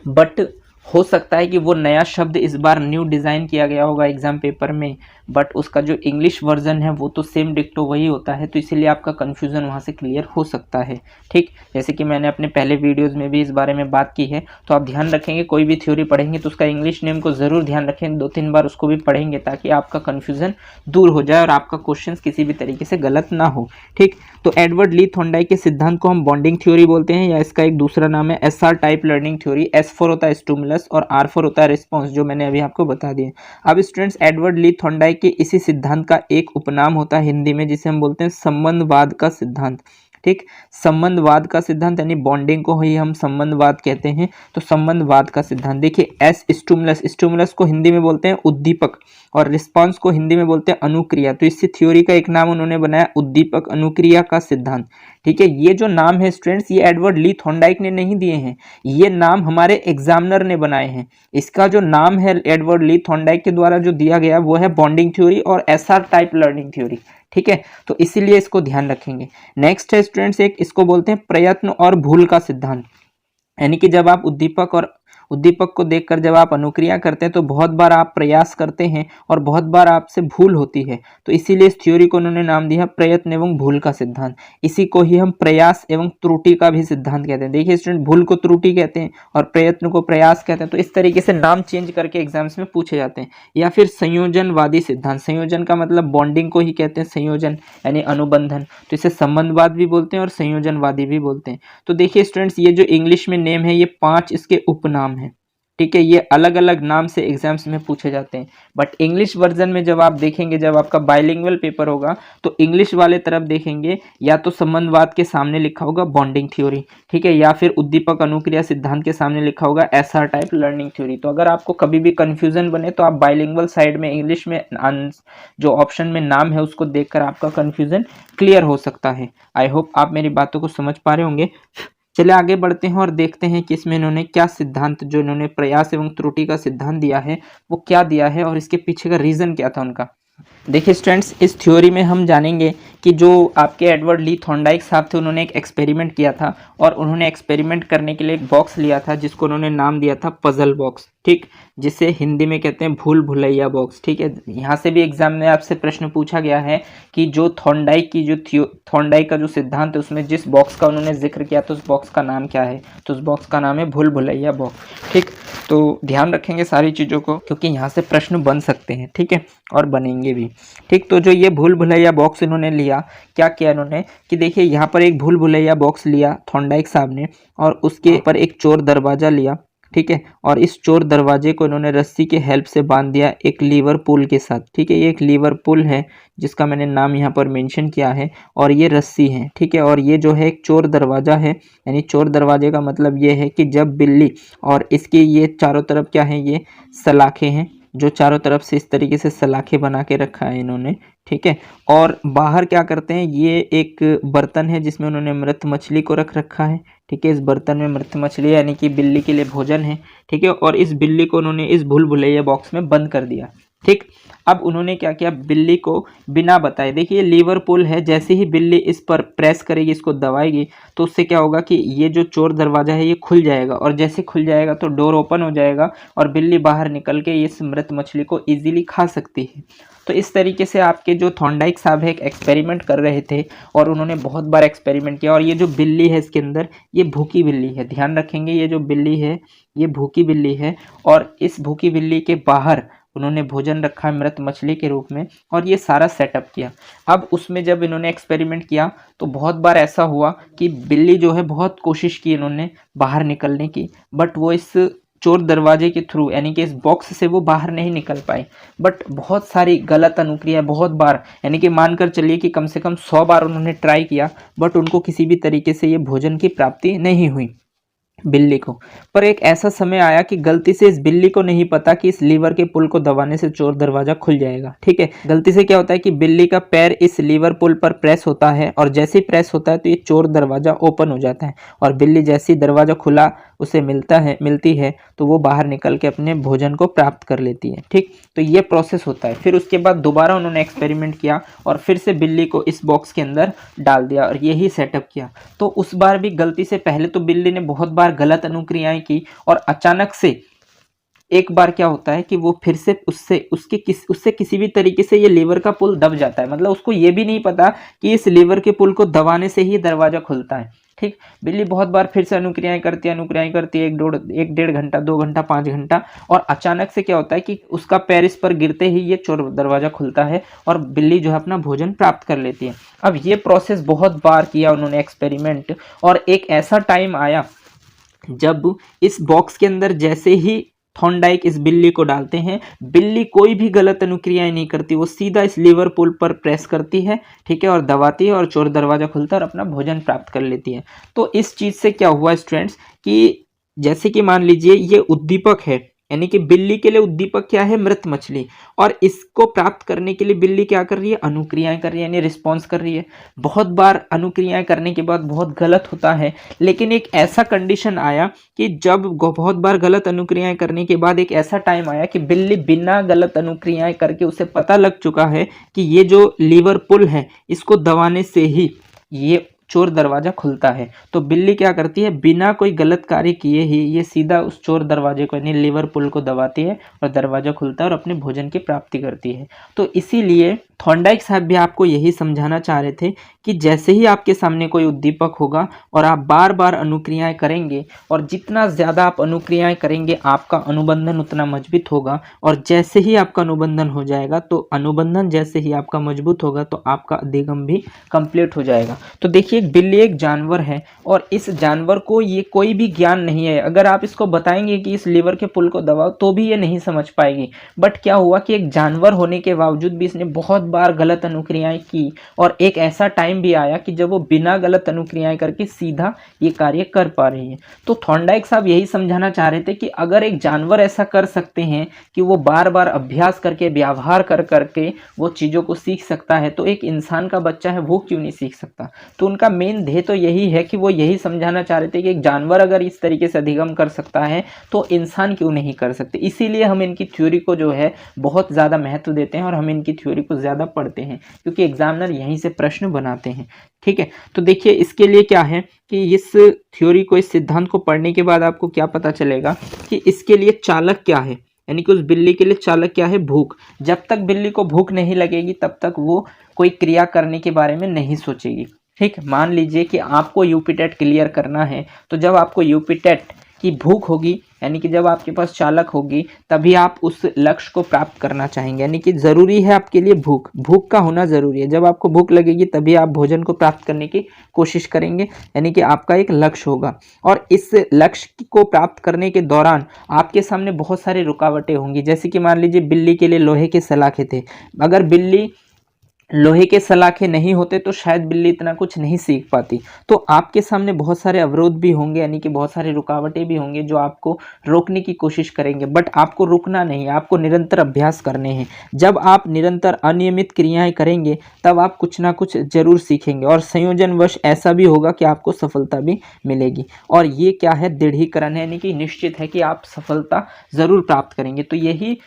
बट हो सकता है कि वो नया शब्द इस बार न्यू डिज़ाइन किया गया होगा एग्जाम पेपर में, बट उसका जो इंग्लिश वर्जन है वो तो सेम डिक्टो वही होता है, तो इसीलिए आपका कन्फ्यूज़न वहाँ से क्लियर हो सकता है। ठीक, जैसे कि मैंने अपने पहले वीडियोज़ में भी इस बारे में बात की है। तो आप ध्यान रखेंगे कोई भी थ्योरी पढ़ेंगे तो उसका इंग्लिश नेम को ज़रूर ध्यान रखें, 2-3 बार उसको भी पढ़ेंगे ताकि आपका कन्फ्यूज़न दूर हो जाए और आपका क्वेश्चन किसी भी तरीके से गलत ना हो। ठीक, तो एडवर्ड ली थॉर्नडाइक के सिद्धांत को हम बॉन्डिंग थ्योरी बोलते हैं, या इसका एक दूसरा नाम है SR type learning theory. S4 होता है स्टिमुलस और R4 होता है रिस्पॉन्स, जो मैंने अभी आपको बता दिए। अब स्टूडेंट्स, एडवर्ड ली थॉर्नडाइक के इसी सिद्धांत का एक उपनाम होता है हिंदी में जिसे हम बोलते हैं संबंधवाद का सिद्धांत। ठीक, संबंधवाद का सिद्धांत यानी बॉन्डिंग को ही हम संबंधवाद कहते हैं। तो संबंधवाद का सिद्धांत देखिए, एस स्टिमुलस, स्टिमुलस को हिंदी में बोलते हैं उद्दीपक और रिस्पांस को हिंदी में बोलते हैं अनुक्रिया। तो इसी थ्योरी का एक नाम उन्होंने बनाया उद्दीपक अनुक्रिया का सिद्धांत। ठीक है, ये जो नाम है स्टूडेंट्स ये एडवर्ड ली थॉर्नडाइक ने नहीं दिए हैं, ये नाम हमारे एग्जामिनर ने बनाए हैं। इसका जो नाम है एडवर्ड ली थॉर्नडाइक के द्वारा जो दिया गया वो है बॉन्डिंग थ्योरी और SR टाइप लर्निंग थ्योरी। ठीक है, तो इसीलिए इसको ध्यान रखेंगे। नेक्स्ट है स्टूडेंट्स, एक इसको बोलते हैं प्रयत्न और भूल का सिद्धांत, यानी कि जब आप उद्दीपक को देखकर जब आप अनुक्रिया करते हैं तो बहुत बार आप प्रयास करते हैं और बहुत बार आपसे भूल होती है, तो इसीलिए इस थ्योरी को उन्होंने नाम दिया प्रयत्न एवं भूल का सिद्धांत। इसी को ही हम प्रयास एवं त्रुटि का भी सिद्धांत कहते हैं। देखिए स्टूडेंट, भूल को त्रुटि कहते हैं और प्रयत्न को प्रयास कहते हैं, तो इस तरीके से नाम चेंज करके एग्जाम्स में पूछे जाते हैं। या फिर संयोजनवादी सिद्धांत, संयोजन का मतलब बॉन्डिंग को ही कहते हैं संयोजन यानी अनुबंधन, तो इसे संबंधवाद भी बोलते हैं और संयोजनवादी भी बोलते हैं। तो देखिए स्टूडेंट्स, ये जो इंग्लिश में नेम है ये 5 इसके उपनाम है। ठीक है, ये अलग अलग नाम से एग्जाम्स में पूछे जाते हैं, बट इंग्लिश वर्जन में जब आप देखेंगे, जब आपका बाइलिंगुअल पेपर होगा तो इंग्लिश वाले तरफ देखेंगे या तो संबंधवाद के सामने लिखा होगा बॉन्डिंग थ्योरी, ठीक है, या फिर उद्दीपक अनुक्रिया सिद्धांत के सामने लिखा होगा SR टाइप लर्निंग थ्योरी। तो अगर आपको कभी भी कंफ्यूजन बने तो आप बाइलिंगुअल साइड में इंग्लिश में जो ऑप्शन में नाम है उसको देखकर आपका कंफ्यूजन क्लियर हो सकता है। आई होप आप मेरी बातों को समझ पा रहे होंगे। चलिए आगे बढ़ते हैं और देखते हैं कि इसमें इन्होंने क्या सिद्धांत, जो इन्होंने प्रयास एवं त्रुटि का सिद्धांत दिया है वो क्या दिया है और इसके पीछे का रीज़न क्या था उनका। देखिए स्टूडेंट्स, इस थ्योरी में हम जानेंगे कि जो आपके एडवर्ड ली थॉर्नडाइक साहब थे उन्होंने एक एक्सपेरिमेंट किया था और उन्होंने एक्सपेरिमेंट करने के लिए एक बॉक्स लिया था जिसको उन्होंने नाम दिया था पजल बॉक्स। ठीक, जिसे हिंदी में कहते हैं भूल भुलैया बॉक्स। ठीक है, यहाँ से भी एग्जाम में आपसे प्रश्न पूछा गया है कि जो थॉर्नडाइक की जो थॉर्नडाइक का जो सिद्धांत है उसमें जिस बॉक्स का उन्होंने जिक्र किया तो उस बॉक्स का नाम क्या है, तो उस बॉक्स का नाम है भूल भुलैया बॉक्स। ठीक, तो ध्यान रखेंगे सारी चीज़ों को क्योंकि यहाँ से प्रश्न बन सकते हैं। ठीक है, और बनेंगे भी। ठीक, तो जो ये भूल भुलैया बॉक्स इन्होंने लिया, क्या किया इन्होंने कि देखिए यहाँ पर एक भूल भुलैया बॉक्स लिया थॉर्नडाइक साहब ने और उसके ऊपर एक चोर दरवाज़ा लिया। ठीक है, और इस चोर दरवाजे को इन्होंने रस्सी के हेल्प से बांध दिया एक लीवर पुल के साथ। ठीक है, ये एक लीवर पुल है जिसका मैंने नाम यहाँ पर मेंशन किया है और ये रस्सी है। ठीक है, और ये जो है एक चोर दरवाज़ा है, यानी चोर दरवाजे का मतलब ये है कि जब बिल्ली, और इसके ये चारों तरफ क्या है, ये सलाखें हैं जो चारों तरफ से इस तरीके से सलाखें बना के रखा है इन्होंने। ठीक है, और बाहर क्या करते हैं, ये एक बर्तन है जिसमें उन्होंने मृत मछली को रख रखा है। ठीक है, इस बर्तन में मृत मछली यानी कि बिल्ली के लिए भोजन है। ठीक है, और इस बिल्ली को उन्होंने इस भूल भुलैया बॉक्स में बंद कर दिया। ठीक, अब उन्होंने क्या किया, बिल्ली को बिना बताए, देखिए लीवर पुल है, जैसे ही बिल्ली इस पर प्रेस करेगी, इसको दबाएगी तो उससे क्या होगा कि ये जो चोर दरवाज़ा है ये खुल जाएगा और जैसे खुल जाएगा तो डोर ओपन हो जाएगा और बिल्ली बाहर निकल के इस मृत मछली को ईजिली खा सकती है। तो इस तरीके से आपके जो थॉर्नडाइक साहब है एक एक्सपेरिमेंट कर रहे थे और उन्होंने बहुत बार एक्सपेरिमेंट किया। और ये जो बिल्ली है इसके अंदर, ये भूखी बिल्ली है, ध्यान रखेंगे, ये जो बिल्ली है ये भूखी बिल्ली है और इस भूखी बिल्ली के बाहर उन्होंने भोजन रखा है मृत मछली के रूप में और ये सारा सेटअप किया। अब उसमें जब इन्होंने एक्सपेरिमेंट किया तो बहुत बार ऐसा हुआ कि बिल्ली जो है बहुत कोशिश की इन्होंने बाहर निकलने की, बट वो इस चोर दरवाजे के थ्रू यानी कि इस बॉक्स से वो बाहर नहीं निकल पाए। बट बहुत सारी गलत अनुक्रिया, बहुत बार, यानी कि मानकर चलिए कि कम से कम 100 बार उन्होंने ट्राई किया बट उनको किसी भी तरीके से ये भोजन की प्राप्ति नहीं हुई। बिल्ली को। पर एक ऐसा समय आया कि गलती से इस बिल्ली को नहीं पता कि इस लीवर के पुल को दबाने से चोर दरवाजा खुल जाएगा। ठीक है, गलती से क्या होता है कि बिल्ली का पैर इस लीवर पुल पर प्रेस होता है और जैसे ही प्रेस होता है तो ये चोर दरवाजा ओपन हो जाता है और बिल्ली जैसे ही दरवाजा खुला उसे मिलती है तो वो बाहर निकल के अपने भोजन को प्राप्त कर लेती है। ठीक, तो ये प्रोसेस होता है। फिर उसके बाद दोबारा उन्होंने एक्सपेरिमेंट किया और फिर से बिल्ली को इस बॉक्स के अंदर डाल दिया और यही सेटअप किया। तो उस बार भी गलती से पहले तो बिल्ली ने बहुत बार गलत अनुक्रियाएं की और अचानक से एक बार क्या होता है कि वो फिर से उससे किसी भी तरीके से ये लीवर का पुल दब जाता है। मतलब उसको ये भी नहीं पता कि इस लीवर के पुल को दबाने से ही दरवाजा खुलता है। ठीक, बिल्ली बहुत बार फिर से अनुक्रियाएं करती है, एक डेढ़ घंटा, 2 घंटा, 5 घंटा, और अचानक से क्या होता है कि उसका पैर इस पर गिरते ही ये चोर दरवाजा खुलता है और बिल्ली जो है अपना भोजन प्राप्त कर लेती है। अब ये प्रोसेस बहुत बार किया उन्होंने एक्सपेरिमेंट, और एक ऐसा टाइम आया जब इस बॉक्स के अंदर जैसे ही थॉर्नडाइक इस बिल्ली को डालते हैं, बिल्ली कोई भी गलत अनुक्रियाएं नहीं करती, वो सीधा इस लीवर पुल पर प्रेस करती है, ठीक है, और दबाती है और चोर दरवाजा खुलता है और अपना भोजन प्राप्त कर लेती है। तो इस चीज से क्या हुआ स्टूडेंट्स कि जैसे कि मान लीजिए ये उद्दीपक है, यानी कि बिल्ली के लिए उद्दीपक क्या है, मृत मछली, और इसको प्राप्त करने के लिए बिल्ली क्या कर रही है, अनुक्रियाएं कर रही है, यानी रिस्पॉन्स कर रही है। बहुत बार अनुक्रियाएं करने के बाद बहुत गलत होता है, लेकिन एक ऐसा कंडीशन आया कि जब बहुत बार गलत अनुक्रियाएं करने के बाद एक ऐसा टाइम आया कि बिल्ली बिना गलत अनुक्रियाएं करके उसे पता लग चुका है कि ये जो लीवर पुल है इसको दबाने से ही ये चोर दरवाजा खुलता है। तो बिल्ली क्या करती है, बिना कोई गलत कार्य किए ही ये सीधा उस चोर दरवाजे को यानी लीवर पुल को दबाती है और दरवाजा खुलता है और अपने भोजन की प्राप्ति करती है। तो इसीलिए थॉर्नडाइक साहब भी आपको यही समझाना चाह रहे थे कि जैसे ही आपके सामने कोई उद्दीपक होगा और आप बार बार अनुक्रियाएं करेंगे, और जितना ज़्यादा आप अनुक्रियाएं करेंगे आपका अनुबंधन उतना मजबूत होगा, और जैसे ही आपका अनुबंधन हो जाएगा तो अनुबंधन जैसे ही आपका मजबूत होगा तो आपका अधिगम भी कंप्लीट हो जाएगा। तो देखिए बिल्ली एक जानवर है और इस जानवर को ये कोई भी ज्ञान नहीं है। अगर आप इसको बताएंगे कि इस लीवर के पुल को दबाओ तो भी ये नहीं समझ पाएगी। बट क्या हुआ कि एक जानवर होने के बावजूद भी इसने बहुत बार गलत अनुक्रियाएं की, और एक ऐसा टाइम भी आया कि जब वो बिना गलत अनुक्रियाएं करके सीधा ये कार्य कर पा रही है। तो थॉर्नडाइक साहब यही समझाना चाह रहे थे कि अगर एक जानवर ऐसा कर सकते हैं कि वो बार बार अभ्यास करके, व्यवहार कर करके वो चीज़ों को सीख सकता है, तो एक इंसान का बच्चा है वो क्यों नहीं सीख सकता। तो उनका मेन ध्येय तो यही है कि वो यही समझाना चाह रहे थे कि एक जानवर अगर इस तरीके से अधिगम कर सकता है तो इंसान क्यों नहीं कर सकते। इसीलिए हम इनकी थ्योरी को जो है बहुत ज़्यादा महत्व देते हैं और हम इनकी थ्योरी को ज़्यादा पढ़ते हैं, क्योंकि एग्जामिनर यहीं से प्रश्न बनाते हैं। ठीक है, तो देखिए इसके लिए क्या है कि इस थ्योरी को, इस सिद्धांत को पढ़ने के बाद आपको क्या पता चलेगा कि इसके लिए चालक क्या है, यानी कि उस बिल्ली के लिए चालक क्या है, भूख। जब तक बिल्ली को भूख नहीं लगेगी तब तक वो कोई क्रिया करने के बारे में नहीं सोचेगी। ठीक, मान लीजिए कि आपको यूपी टेट क्लियर करना है, तो जब आपको यूपी टेट की भूख होगी, यानी कि जब आपके पास चालक होगी, तभी आप उस लक्ष्य को प्राप्त करना चाहेंगे। यानी कि ज़रूरी है आपके लिए भूख का होना ज़रूरी है। जब आपको भूख लगेगी तभी आप भोजन को प्राप्त करने की कोशिश करेंगे, यानी कि आपका एक लक्ष्य होगा। और इस लक्ष्य को प्राप्त करने के दौरान आपके सामने बहुत सारी रुकावटें होंगी। जैसे कि मान लीजिए बिल्ली के लिए लोहे के सलाखे थे, अगर बिल्ली लोहे के सलाखे नहीं होते तो शायद बिल्ली इतना कुछ नहीं सीख पाती। तो आपके सामने बहुत सारे अवरोध भी होंगे, यानी कि बहुत सारी रुकावटें भी होंगे जो आपको रोकने की कोशिश करेंगे, बट आपको रुकना नहीं है, आपको निरंतर अभ्यास करने हैं। जब आप निरंतर अनियमित क्रियाएं करेंगे तब आप कुछ ना कुछ जरूर सीखेंगे, और संयोजनवश ऐसा भी होगा कि आपको सफलता भी मिलेगी। और ये क्या है, दृढ़ीकरण है, यानी कि निश्चित है कि आप सफलता जरूर प्राप्त करेंगे। तो यही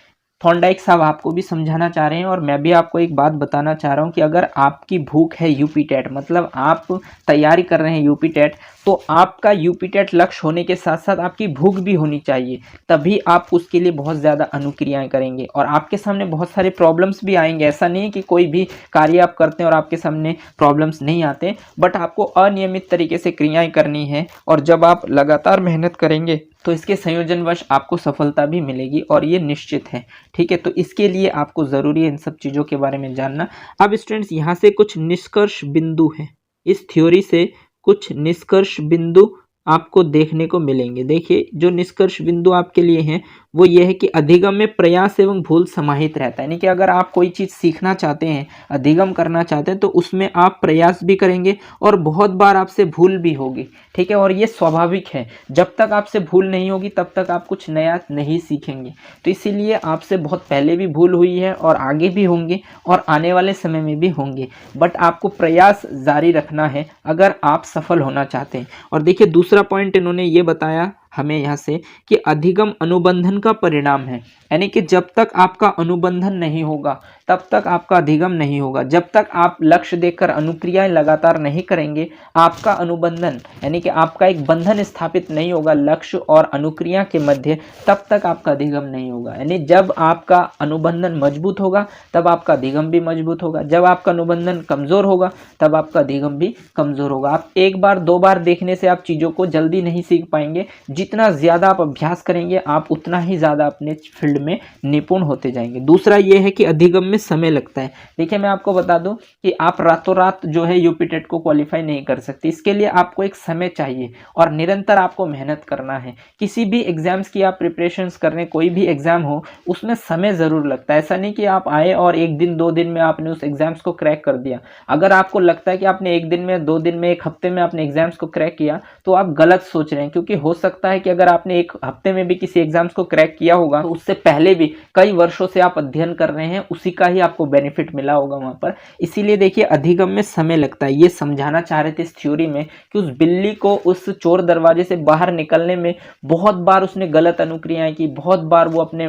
थॉर्नडाइक साहब आपको भी समझाना चाह रहे हैं। और मैं भी आपको एक बात बताना चाह रहा हूं कि अगर आपकी भूख है यूपी टेट, मतलब आप तैयारी कर रहे हैं यूपी टेट, तो आपका यूपी टेट लक्ष्य होने के साथ साथ आपकी भूख भी होनी चाहिए, तभी आप उसके लिए बहुत ज़्यादा अनुक्रियाएं करेंगे। और आपके सामने बहुत सारे प्रॉब्लम्स भी आएंगे, ऐसा नहीं कि कोई भी कार्य आप करते हैं और आपके सामने प्रॉब्लम्स नहीं आते, बट आपको अनियमित तरीके से क्रियाएं करनी है। और जब आप लगातार मेहनत करेंगे तो इसके संयोजनवश आपको सफलता भी मिलेगी, और ये निश्चित है। ठीक है, तो इसके लिए आपको ज़रूरी है इन सब चीज़ों के बारे में जानना। अब स्टूडेंट्स यहाँ से कुछ निष्कर्ष बिंदु हैं, इस थ्योरी से कुछ निष्कर्ष बिंदु आपको देखने को मिलेंगे। देखिए जो निष्कर्ष बिंदु आपके लिए हैं वो ये है कि अधिगम में प्रयास एवं भूल समाहित रहता है। यानी कि अगर आप कोई चीज़ सीखना चाहते हैं, अधिगम करना चाहते हैं, तो उसमें आप प्रयास भी करेंगे और बहुत बार आपसे भूल भी होगी, ठीक है। और ये स्वाभाविक है, जब तक आपसे भूल नहीं होगी तब तक आप कुछ नया नहीं सीखेंगे। तो इसीलिए आपसे बहुत पहले भी भूल हुई है और आगे भी होंगे और आने वाले समय में भी होंगे, बट आपको प्रयास जारी रखना है अगर आप सफल होना चाहते हैं। और देखिए दूसरा पॉइंट इन्होंने ये बताया हमें यहाँ से कि अधिगम अनुबंधन का परिणाम है। यानी कि जब तक आपका अनुबंधन नहीं होगा तब तक आपका अधिगम नहीं होगा। जब तक आप लक्ष्य देखकर अनुक्रियाएं लगातार नहीं करेंगे, आपका अनुबंधन यानी कि आपका एक बंधन स्थापित नहीं होगा लक्ष्य और अनुक्रिया के मध्य, तब तक आपका अधिगम नहीं होगा। यानी जब आपका अनुबंधन मजबूत होगा तब आपका अधिगम भी मजबूत होगा, जब आपका अनुबंधन कमजोर होगा तब आपका अधिगम भी कमजोर होगा। आप एक बार दो बार देखने से आप चीज़ों को जल्दी नहीं सीख पाएंगे। जितना ज़्यादा आप अभ्यास करेंगे आप उतना ही ज़्यादा अपने फील्ड में निपुण होते जाएंगे। दूसरा ये है कि अधिगम में समय लगता है। देखिए मैं आपको बता दूं कि आप रातों रात जो है यूपी टेट को क्वालिफाई नहीं कर सकते। इसके लिए आपको एक समय चाहिए और निरंतर आपको मेहनत करना है। किसी भी एग्जाम्स की आप प्रिपरेशंस कर रहे हैं, कोई भी एग्जाम हो, उसमें समय ज़रूर लगता है। ऐसा नहीं कि आप आए और एक दिन दो दिन में आपने उस एग्जाम्स को क्रैक कर दिया। अगर आपको लगता है कि आपने एक दिन में, दो दिन में, एक हफ्ते में आपने एग्जाम्स को क्रैक किया तो आप गलत सोच रहे हैं, क्योंकि हो सकता है कि अगर आपने एक हफ्ते में भी किसी एग्जाम्स को क्रैक किया होगा तो उससे पहले भी कई वर्षों से आप अध्ययन कर रहे हैं, उसी का ही आपको बेनिफिट मिला होगा वहां पर। इसीलिए देखिए अधिगम में समय लगता है। ये समझाना चाह रहे थे इस थ्योरी में कि उस बिल्ली को उस चोर दरवाजे से बाहर निकलने में बहुत बार उसने गलत अनुक्रियाएं की, बहुत बार वो अपने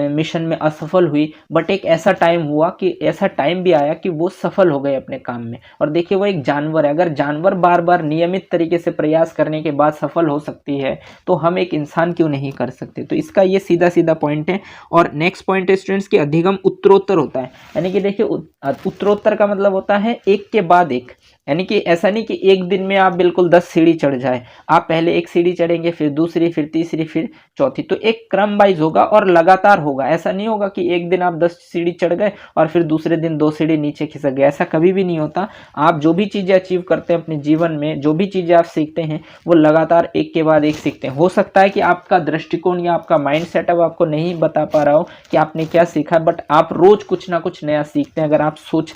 मिशन में असफल हुई, बट एक ऐसा टाइम हुआ कि ऐसा टाइम भी आया कि वो सफल हो गए अपने काम में। और देखिए वो एक जानवर है, अगर जानवर बार बार नियमित तरीके से प्रयास करने के बाद सफल हो सकती है तो हम एक इंसान क्यों नहीं कर सकते। तो इसका ये सीधा सीधा पॉइंट है। और नेक्स्ट पॉइंट है स्टूडेंट्स कि अधिगम उत्तरोत्तर होता है। यानी कि देखिए उत्तरोत्तर का मतलब होता है एक के बाद एक। यानी कि ऐसा नहीं कि एक दिन में आप बिल्कुल 10 सीढ़ी चढ़ जाए। आप पहले एक सीढ़ी चढ़ेंगे, फिर दूसरी, फिर तीसरी, फिर चौथी। तो एक क्रम वाइज होगा और लगातार होगा। ऐसा नहीं होगा कि एक दिन आप 10 सीढ़ी चढ़ गए और फिर दूसरे दिन 2 सीढ़ी नीचे खिसक गए। ऐसा कभी भी नहीं होता। आप जो भी चीज़ें अचीव करते हैं अपने जीवन में, जो भी चीज़ें आप सीखते हैं, वो लगातार एक के बाद एक सीखते हैं। हो सकता है कि आपका दृष्टिकोण या आपका माइंड सेटअप आपको नहीं बता पा रहा हो कि आपने क्या सीखा, बट आप रोज कुछ ना कुछ नया सीखते हैं अगर आप सोच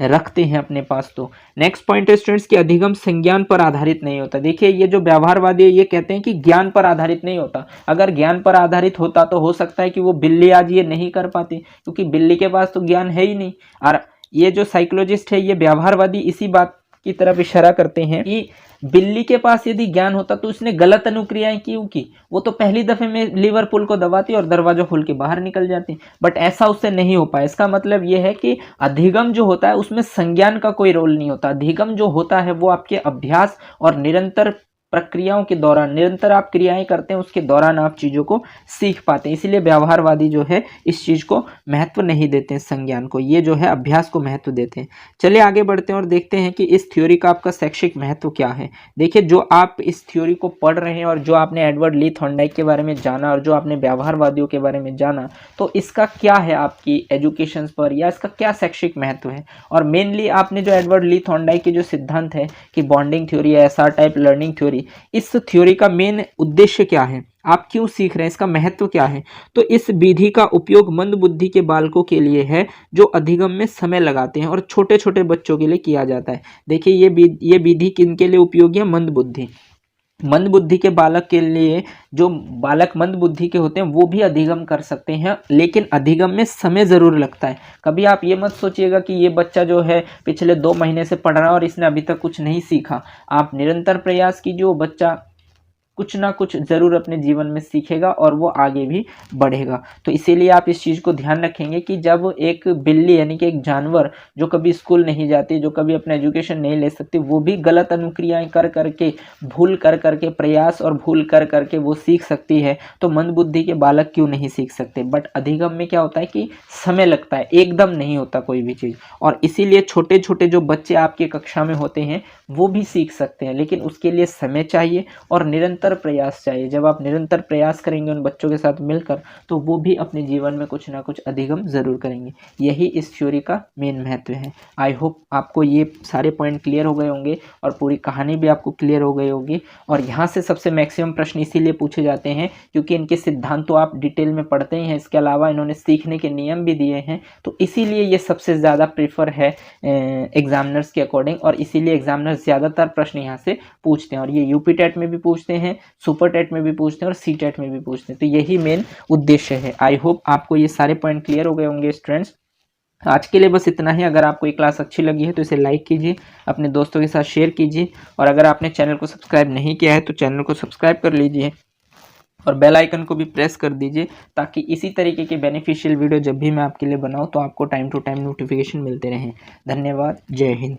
रखते हैं अपने पास तो। नेक्स्ट पॉइंट है स्टूडेंट्स कि अधिगम संज्ञान पर आधारित नहीं होता। देखिए ये जो व्यवहारवादी है ये कहते हैं कि ज्ञान पर आधारित नहीं होता। अगर ज्ञान पर आधारित होता तो हो सकता है कि वो बिल्ली आज ये नहीं कर पाती, क्योंकि बिल्ली के पास तो ज्ञान है ही नहीं। और ये जो साइकोलॉजिस्ट है ये व्यवहारवादी इसी बात की तरफ इशारा करते हैं कि बिल्ली के पास यदि ज्ञान होता तो उसने गलत अनुक्रियाएं क्यों की। वो तो पहली दफे में लीवर पुल को दबाती और दरवाजा खोल के बाहर निकल जाती, बट ऐसा उससे नहीं हो पाया। इसका मतलब ये है कि अधिगम जो होता है उसमें संज्ञान का कोई रोल नहीं होता। अधिगम जो होता है वो आपके अभ्यास और निरंतर प्रक्रियाओं के दौरान, निरंतर आप क्रियाएं करते हैं उसके दौरान आप चीज़ों को सीख पाते हैं। इसीलिए व्यवहारवादी जो है इस चीज़ को महत्व नहीं देते हैं, संज्ञान को। ये जो है अभ्यास को महत्व देते हैं। चलिए आगे बढ़ते हैं और देखते हैं कि इस थ्योरी का आपका शैक्षिक महत्व क्या है। देखिए जो आप इस थ्योरी को पढ़ रहे हैं और जो आपने एडवर्ड ली थॉर्नडाइक के बारे में जाना और जो आपने व्यवहारवादियों के बारे में जाना, तो इसका क्या है आपकी एजुकेशन पर, या इसका क्या शैक्षिक महत्व है। और मेनली आपने जो एडवर्ड ली थॉर्नडाइक के जो सिद्धांत है कि बॉन्डिंग थ्योरी है, एसआर टाइप लर्निंग थ्योरी, इस थ्योरी का मेन उद्देश्य क्या है, आप क्यों सीख रहे हैं, इसका महत्व क्या है। तो इस विधि का उपयोग मंद बुद्धि के बालकों के लिए है जो अधिगम में समय लगाते हैं, और छोटे छोटे बच्चों के लिए किया जाता है। देखिए ये विधि किनके लिए उपयोगी है, मंद बुद्धि। मंद बुद्धि के बालक के लिए, जो बालक मंद बुद्धि के होते हैं वो भी अधिगम कर सकते हैं, लेकिन अधिगम में समय ज़रूर लगता है। कभी आप ये मत सोचिएगा कि ये बच्चा जो है पिछले 2 महीने से पढ़ रहा है और इसने अभी तक कुछ नहीं सीखा। आप निरंतर प्रयास कीजिए, वो बच्चा कुछ ना कुछ ज़रूर अपने जीवन में सीखेगा और वो आगे भी बढ़ेगा। तो इसीलिए आप इस चीज़ को ध्यान रखेंगे कि जब एक बिल्ली यानी कि एक जानवर जो कभी स्कूल नहीं जाती, जो कभी अपना एजुकेशन नहीं ले सकती, वो भी गलत अनुक्रियाएं कर करके, भूल कर करके, प्रयास और भूल कर करके वो सीख सकती है, तो मंद बुद्धि के बालक क्यों नहीं सीख सकते। बट अधिगम में क्या होता है कि समय लगता है, एकदम नहीं होता कोई भी चीज़। और इसीलिए छोटे छोटे जो बच्चे आपकी कक्षा में होते हैं वो भी सीख सकते हैं, लेकिन उसके लिए समय चाहिए और निरंतर प्रयास चाहिए। जब आप निरंतर प्रयास करेंगे उन बच्चों के साथ मिलकर, तो वो भी अपने जीवन में कुछ ना कुछ अधिगम ज़रूर करेंगे। यही इस थ्योरी का मेन महत्व है। आई होप आपको ये सारे पॉइंट क्लियर हो गए होंगे और पूरी कहानी भी आपको क्लियर हो गई होगी। और यहाँ से सबसे मैक्सिमम प्रश्न इसीलिए पूछे जाते हैं क्योंकि इनके सिद्धांत तो आप डिटेल में पढ़ते ही हैं, इसके अलावा इन्होंने सीखने के नियम भी दिए हैं, तो इसीलिए ये सबसे ज़्यादा प्रेफर है एग्जामिनर्स के अकॉर्डिंग, और इसीलिए एग्जामिनर्स ज़्यादातर प्रश्न यहाँ से पूछते हैं। और ये यूपी टेट में भी पूछते हैं, सुपर टेट में भी पूछते हैं और सी टेट में भी पूछते हैं। तो यही मेन उद्देश्य है। आई होप आपको ये सारे पॉइंट क्लियर हो गए होंगे स्टूडेंट्स। आज के लिए बस इतना ही। अगर आपको ये क्लास अच्छी लगी है तो इसे लाइक कीजिए, अपने दोस्तों के साथ शेयर कीजिए, और अगर आपने चैनल को सब्सक्राइब नहीं किया है तो चैनल को सब्सक्राइब कर लीजिए और बेल आइकन को भी प्रेस कर दीजिए, ताकि इसी तरीके के बेनिफिशियल वीडियो जब भी मैं आपके लिए बनाऊं तो आपको टाइम टू टाइम नोटिफिकेशन मिलते रहें। धन्यवाद। जय हिंद।